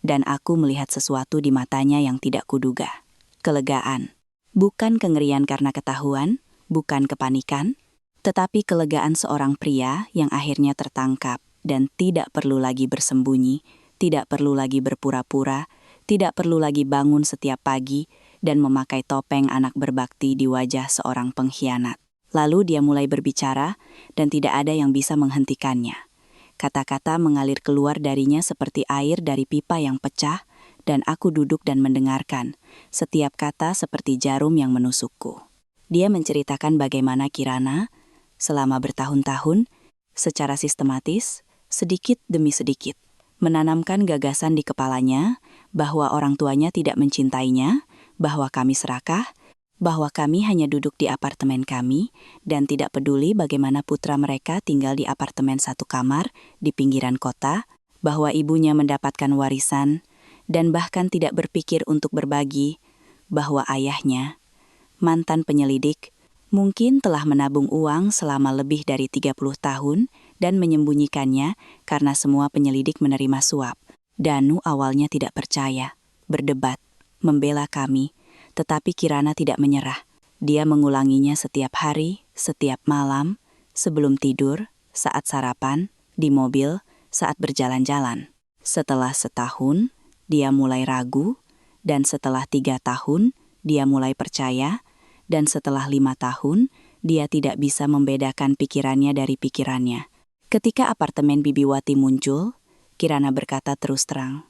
Dan aku melihat sesuatu di matanya yang tidak kuduga. Kelegaan. Bukan kengerian karena ketahuan, bukan kepanikan, tetapi kelegaan seorang pria yang akhirnya tertangkap dan tidak perlu lagi bersembunyi, tidak perlu lagi berpura-pura, tidak perlu lagi bangun setiap pagi dan memakai topeng anak berbakti di wajah seorang pengkhianat. Lalu dia mulai berbicara dan tidak ada yang bisa menghentikannya. Kata-kata mengalir keluar darinya seperti air dari pipa yang pecah dan aku duduk dan mendengarkan, setiap kata seperti jarum yang menusukku. Dia menceritakan bagaimana Kirana, selama bertahun-tahun, secara sistematis, sedikit demi sedikit, menanamkan gagasan di kepalanya bahwa orang tuanya tidak mencintainya, bahwa kami serakah, bahwa kami hanya duduk di apartemen kami dan tidak peduli bagaimana putra mereka tinggal di apartemen satu kamar di pinggiran kota, bahwa ibunya mendapatkan warisan dan bahkan tidak berpikir untuk berbagi, bahwa ayahnya, mantan penyelidik, mungkin telah menabung uang selama lebih dari 30 tahun dan menyembunyikannya karena semua penyelidik menerima suap. Danu awalnya tidak percaya, berdebat, membela kami, tetapi Kirana tidak menyerah. Dia mengulanginya setiap hari, setiap malam, sebelum tidur, saat sarapan, di mobil, saat berjalan-jalan. Setelah setahun, dia mulai ragu, dan setelah 3 tahun, dia mulai percaya, dan setelah 5 tahun, dia tidak bisa membedakan pikirannya dari pikirannya. Ketika apartemen Bibiwati muncul, Kirana berkata terus terang,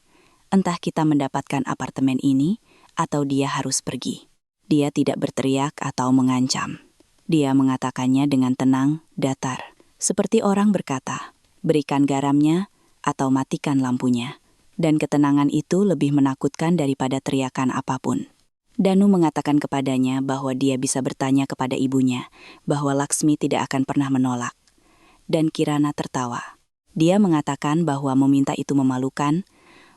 entah kita mendapatkan apartemen ini, atau dia harus pergi. Dia tidak berteriak atau mengancam. Dia mengatakannya dengan tenang, datar. Seperti orang berkata, berikan garamnya, atau matikan lampunya. Dan ketenangan itu lebih menakutkan daripada teriakan apapun. Danu mengatakan kepadanya bahwa dia bisa bertanya kepada ibunya, bahwa Laksmi tidak akan pernah menolak. Dan Kirana tertawa. Dia mengatakan bahwa meminta itu memalukan,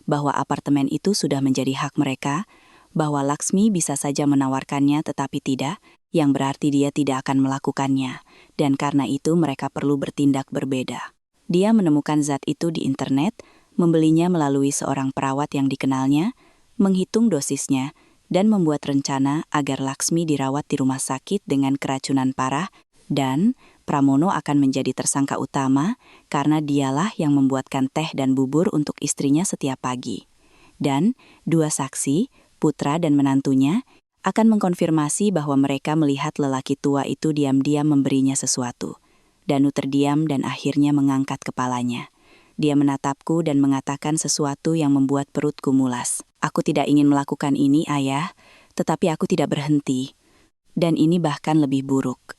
bahwa apartemen itu sudah menjadi hak mereka, bahwa Laksmi bisa saja menawarkannya tetapi tidak, yang berarti dia tidak akan melakukannya, dan karena itu mereka perlu bertindak berbeda. Dia menemukan zat itu di internet, membelinya melalui seorang perawat yang dikenalnya, menghitung dosisnya, dan membuat rencana agar Laksmi dirawat di rumah sakit dengan keracunan parah, dan Pramono akan menjadi tersangka utama karena dialah yang membuatkan teh dan bubur untuk istrinya setiap pagi. Dan 2 saksi, putra dan menantunya, akan mengkonfirmasi bahwa mereka melihat lelaki tua itu diam-diam memberinya sesuatu. Danu terdiam dan akhirnya mengangkat kepalanya. Dia menatapku dan mengatakan sesuatu yang membuat perutku mulas. Aku tidak ingin melakukan ini, Ayah, tetapi aku tidak berhenti. Dan ini bahkan lebih buruk.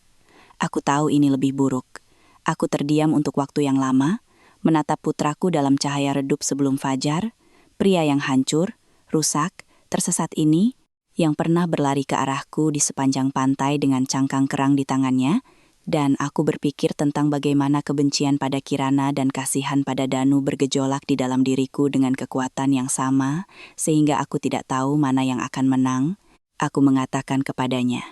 Aku tahu ini lebih buruk. Aku terdiam untuk waktu yang lama, menatap putraku dalam cahaya redup sebelum fajar, pria yang hancur, rusak, tersesat ini, yang pernah berlari ke arahku di sepanjang pantai dengan cangkang kerang di tangannya, dan aku berpikir tentang bagaimana kebencian pada Kirana dan kasihan pada Danu bergejolak di dalam diriku dengan kekuatan yang sama, sehingga aku tidak tahu mana yang akan menang. Aku mengatakan kepadanya,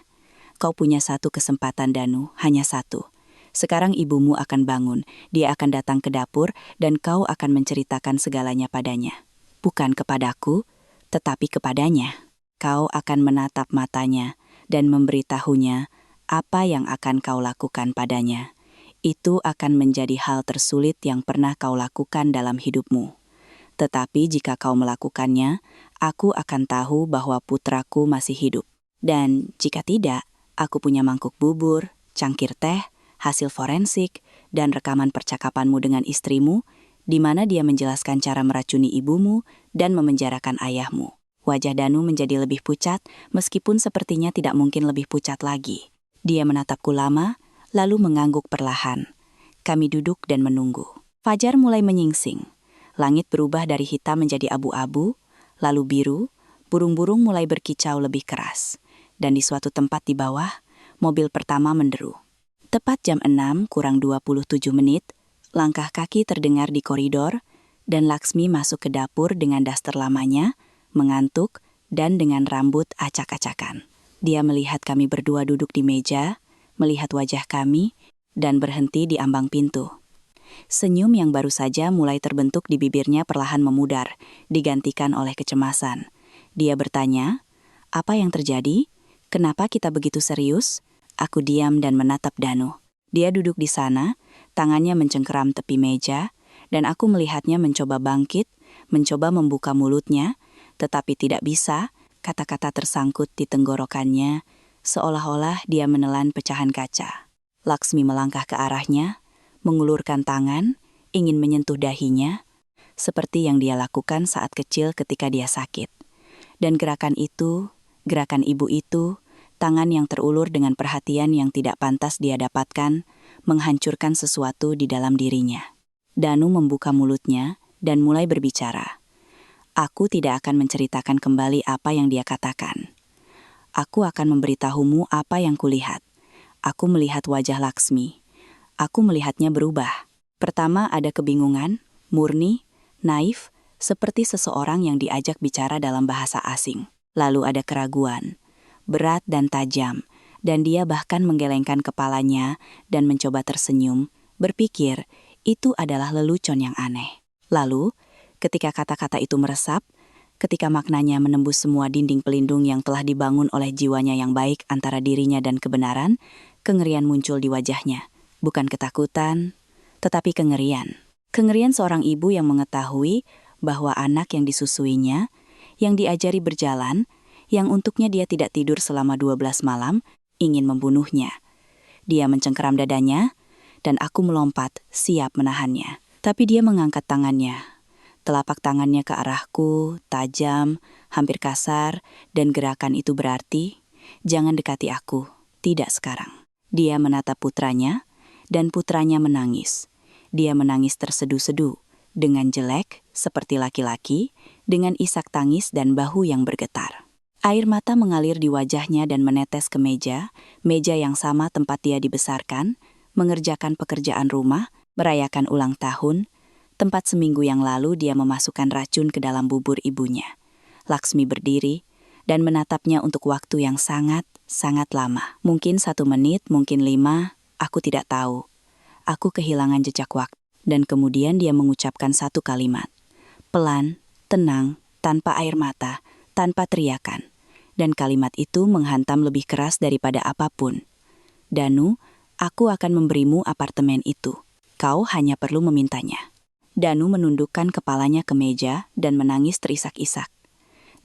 kau punya satu kesempatan, Danu, hanya satu. Sekarang ibumu akan bangun, dia akan datang ke dapur, dan kau akan menceritakan segalanya padanya. Bukan kepadaku, tetapi kepadanya. Kau akan menatap matanya, dan memberitahunya apa yang akan kau lakukan padanya. Itu akan menjadi hal tersulit yang pernah kau lakukan dalam hidupmu. Tetapi jika kau melakukannya, aku akan tahu bahwa putraku masih hidup. Dan jika tidak, aku punya mangkuk bubur, cangkir teh, hasil forensik, dan rekaman percakapanmu dengan istrimu, di mana dia menjelaskan cara meracuni ibumu dan memenjarakan ayahmu. Wajah Danu menjadi lebih pucat, meskipun sepertinya tidak mungkin lebih pucat lagi. Dia menatapku lama, lalu mengangguk perlahan. Kami duduk dan menunggu. Fajar mulai menyingsing. Langit berubah dari hitam menjadi abu-abu, lalu biru, burung-burung mulai berkicau lebih keras. Dan di suatu tempat di bawah, mobil pertama menderu. Tepat jam 6 kurang 27 menit, langkah kaki terdengar di koridor, dan Laksmi masuk ke dapur dengan daster lamanya, mengantuk, dan dengan rambut acak-acakan. Dia melihat kami berdua duduk di meja, melihat wajah kami, dan berhenti di ambang pintu. Senyum yang baru saja mulai terbentuk di bibirnya perlahan memudar, digantikan oleh kecemasan. Dia bertanya, "Apa yang terjadi? Kenapa kita begitu serius?" Aku diam dan menatap Danu. Dia duduk di sana, tangannya mencengkeram tepi meja, dan aku melihatnya mencoba bangkit, mencoba membuka mulutnya, tetapi tidak bisa. Kata-kata tersangkut di tenggorokannya, seolah-olah dia menelan pecahan kaca. Laksmi melangkah ke arahnya, mengulurkan tangan, ingin menyentuh dahinya, seperti yang dia lakukan saat kecil ketika dia sakit. Dan gerakan itu, gerakan ibu itu, tangan yang terulur dengan perhatian yang tidak pantas dia dapatkan, menghancurkan sesuatu di dalam dirinya. Danu membuka mulutnya dan mulai berbicara. Aku tidak akan menceritakan kembali apa yang dia katakan. Aku akan memberitahumu apa yang kulihat. Aku melihat wajah Laksmi. Aku melihatnya berubah. Pertama ada kebingungan, murni, naif, seperti seseorang yang diajak bicara dalam bahasa asing. Lalu ada keraguan, berat dan tajam, dan dia bahkan menggelengkan kepalanya dan mencoba tersenyum, berpikir itu adalah lelucon yang aneh. Lalu, ketika kata-kata itu meresap, ketika maknanya menembus semua dinding pelindung yang telah dibangun oleh jiwanya yang baik antara dirinya dan kebenaran, kengerian muncul di wajahnya. Bukan ketakutan, tetapi kengerian. Kengerian seorang ibu yang mengetahui bahwa anak yang disusuinya, yang diajari berjalan, yang untuknya dia tidak tidur selama 12 malam, ingin membunuhnya. Dia mencengkeram dadanya, dan aku melompat, siap menahannya. Tapi dia mengangkat tangannya. Telapak tangannya ke arahku, tajam, hampir kasar, dan gerakan itu berarti, "Jangan dekati aku, tidak sekarang." Dia menatap putranya, dan putranya menangis. Dia menangis terseduh-seduh, dengan jelek, seperti laki-laki, dengan isak tangis dan bahu yang bergetar. Air mata mengalir di wajahnya dan menetes ke meja yang sama tempat dia dibesarkan, mengerjakan pekerjaan rumah, merayakan ulang tahun, tempat seminggu yang lalu dia memasukkan racun ke dalam bubur ibunya. Laksmi berdiri dan menatapnya untuk waktu yang sangat, sangat lama. Mungkin 1 menit, mungkin 5, aku tidak tahu. Aku kehilangan jejak waktu. Dan kemudian dia mengucapkan satu kalimat. Pelan, tenang, tanpa air mata, tanpa teriakan. Dan kalimat itu menghantam lebih keras daripada apapun. "Danu, aku akan memberimu apartemen itu. Kau hanya perlu memintanya." Danu menundukkan kepalanya ke meja dan menangis terisak-isak.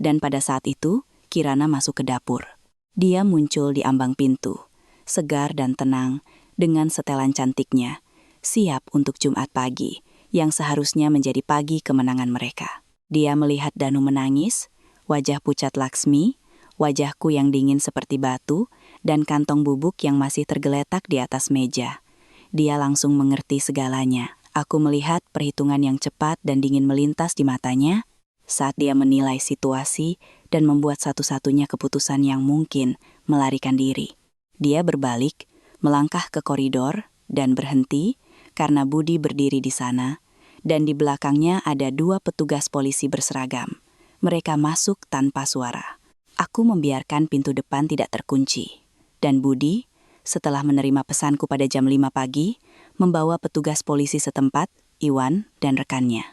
Dan pada saat itu, Kirana masuk ke dapur. Dia muncul di ambang pintu, segar dan tenang, dengan setelan cantiknya, siap untuk Jumat pagi, yang seharusnya menjadi pagi kemenangan mereka. Dia melihat Danu menangis, wajah pucat Laksmi, wajahku yang dingin seperti batu, dan kantong bubuk yang masih tergeletak di atas meja. Dia langsung mengerti segalanya. Aku melihat perhitungan yang cepat dan dingin melintas di matanya saat dia menilai situasi dan membuat satu-satunya keputusan yang mungkin, melarikan diri. Dia berbalik, melangkah ke koridor, dan berhenti karena Budi berdiri di sana, dan di belakangnya ada 2 petugas polisi berseragam. Mereka masuk tanpa suara. Aku membiarkan pintu depan tidak terkunci, dan Budi, setelah menerima pesanku pada jam 5 pagi, membawa petugas polisi setempat, Iwan, dan rekannya.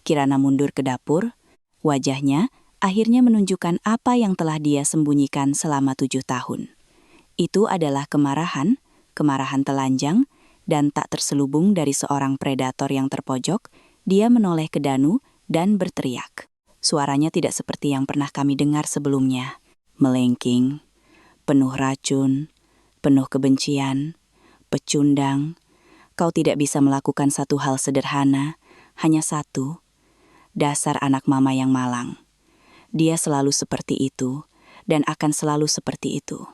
Kirana mundur ke dapur, wajahnya akhirnya menunjukkan apa yang telah dia sembunyikan selama 7 tahun. Itu adalah kemarahan telanjang, dan tak terselubung dari seorang predator yang terpojok. Dia menoleh ke Danu dan berteriak. Suaranya tidak seperti yang pernah kami dengar sebelumnya. Melengking, penuh racun, penuh kebencian, pecundang. Kau tidak bisa melakukan satu hal sederhana, hanya satu. Dasar anak mama yang malang. Dia selalu seperti itu, dan akan selalu seperti itu.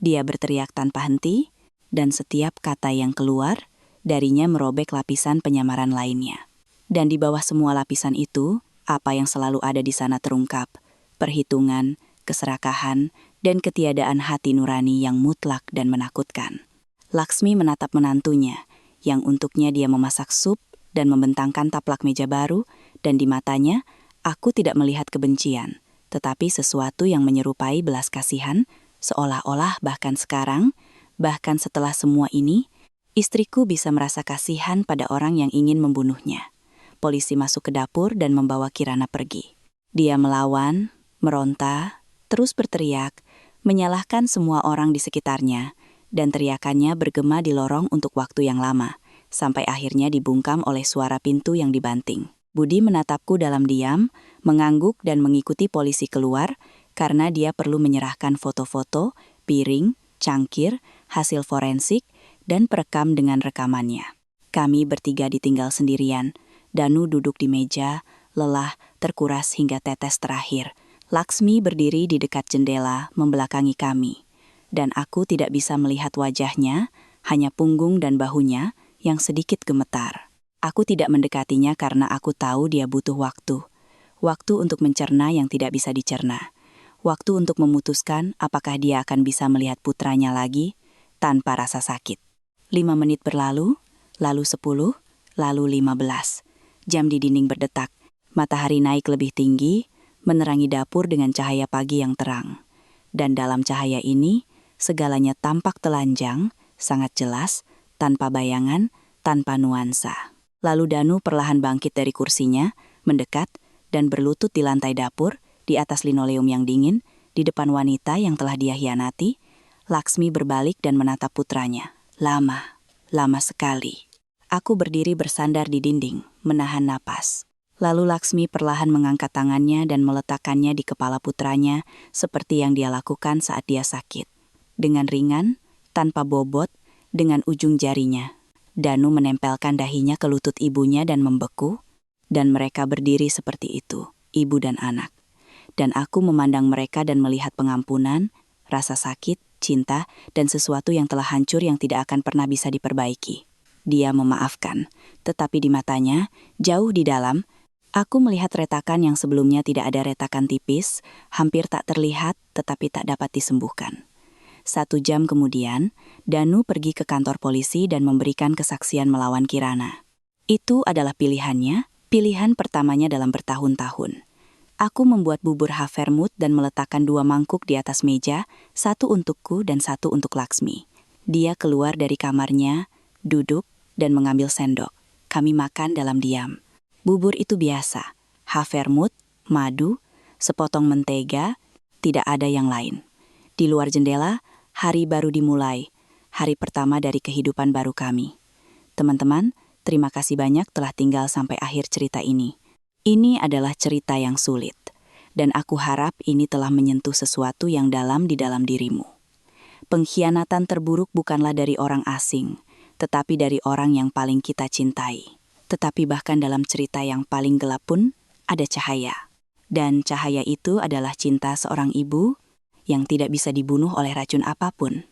Dia berteriak tanpa henti, dan setiap kata yang keluar, darinya merobek lapisan penyamaran lainnya. Dan di bawah semua lapisan itu, Apa yang selalu ada di sana terungkap, perhitungan, keserakahan, dan ketiadaan hati nurani yang mutlak dan menakutkan. Laksmi menatap menantunya, yang untuknya dia memasak sup dan membentangkan taplak meja baru, dan di matanya, aku tidak melihat kebencian, tetapi sesuatu yang menyerupai belas kasihan, seolah-olah bahkan sekarang, bahkan setelah semua ini, istriku bisa merasa kasihan pada orang yang ingin membunuhnya. Polisi masuk ke dapur dan membawa Kirana pergi. Dia melawan, meronta, terus berteriak, menyalahkan semua orang di sekitarnya, dan teriakannya bergema di lorong untuk waktu yang lama, sampai akhirnya dibungkam oleh suara pintu yang dibanting. Budi menatapku dalam diam, mengangguk dan mengikuti polisi keluar, karena dia perlu menyerahkan foto-foto, piring, cangkir, hasil forensik, dan perekam dengan rekamannya. Kami bertiga ditinggal sendirian. Danu duduk di meja, lelah, terkuras hingga tetes terakhir. Laksmi berdiri di dekat jendela, membelakangi kami. Dan aku tidak bisa melihat wajahnya, hanya punggung dan bahunya yang sedikit gemetar. Aku tidak mendekatinya karena aku tahu dia butuh waktu. Waktu untuk mencerna yang tidak bisa dicerna. Waktu untuk memutuskan apakah dia akan bisa melihat putranya lagi tanpa rasa sakit. 5 menit berlalu, lalu 10, lalu 15. Jam di dinding berdetak. Matahari naik lebih tinggi, menerangi dapur dengan cahaya pagi yang terang. Dan dalam cahaya ini, segalanya tampak telanjang, sangat jelas, tanpa bayangan, tanpa nuansa. Lalu Danu perlahan bangkit dari kursinya, mendekat, dan berlutut di lantai dapur, di atas linoleum yang dingin, di depan wanita yang telah dia hianati. Laksmi berbalik dan menatap putranya. Lama sekali. Aku berdiri bersandar di dinding, menahan napas. Lalu Laksmi perlahan mengangkat tangannya dan meletakkannya di kepala putranya seperti yang dia lakukan saat dia sakit. Dengan ringan, tanpa bobot, dengan ujung jarinya. Danu menempelkan dahinya ke lutut ibunya dan membeku, dan mereka berdiri seperti itu, ibu dan anak. Dan aku memandang mereka dan melihat pengampunan, rasa sakit, cinta, dan sesuatu yang telah hancur yang tidak akan pernah bisa diperbaiki. Dia memaafkan, tetapi di matanya, jauh di dalam, aku melihat retakan yang sebelumnya tidak ada retakan tipis, hampir tak terlihat tetapi tak dapat disembuhkan. 1 jam kemudian, Danu pergi ke kantor polisi dan memberikan kesaksian melawan Kirana. Itu adalah pilihannya, pilihan pertamanya dalam bertahun-tahun. Aku membuat bubur havermut dan meletakkan 2 mangkuk di atas meja, 1 untukku dan 1 untuk Laksmi. Dia keluar dari kamarnya, duduk, dan mengambil sendok. Kami makan dalam diam. Bubur itu biasa, havermut, madu, sepotong mentega, tidak ada yang lain. Di luar jendela, hari baru dimulai, hari pertama dari kehidupan baru kami. Teman-teman, terima kasih banyak telah tinggal sampai akhir cerita ini. Ini adalah cerita yang sulit, dan aku harap ini telah menyentuh sesuatu yang dalam di dalam dirimu. Pengkhianatan terburuk bukanlah dari orang asing, tetapi dari orang yang paling kita cintai. Tetapi bahkan dalam cerita yang paling gelap pun, ada cahaya. Dan cahaya itu adalah cinta seorang ibu yang tidak bisa dibunuh oleh racun apapun.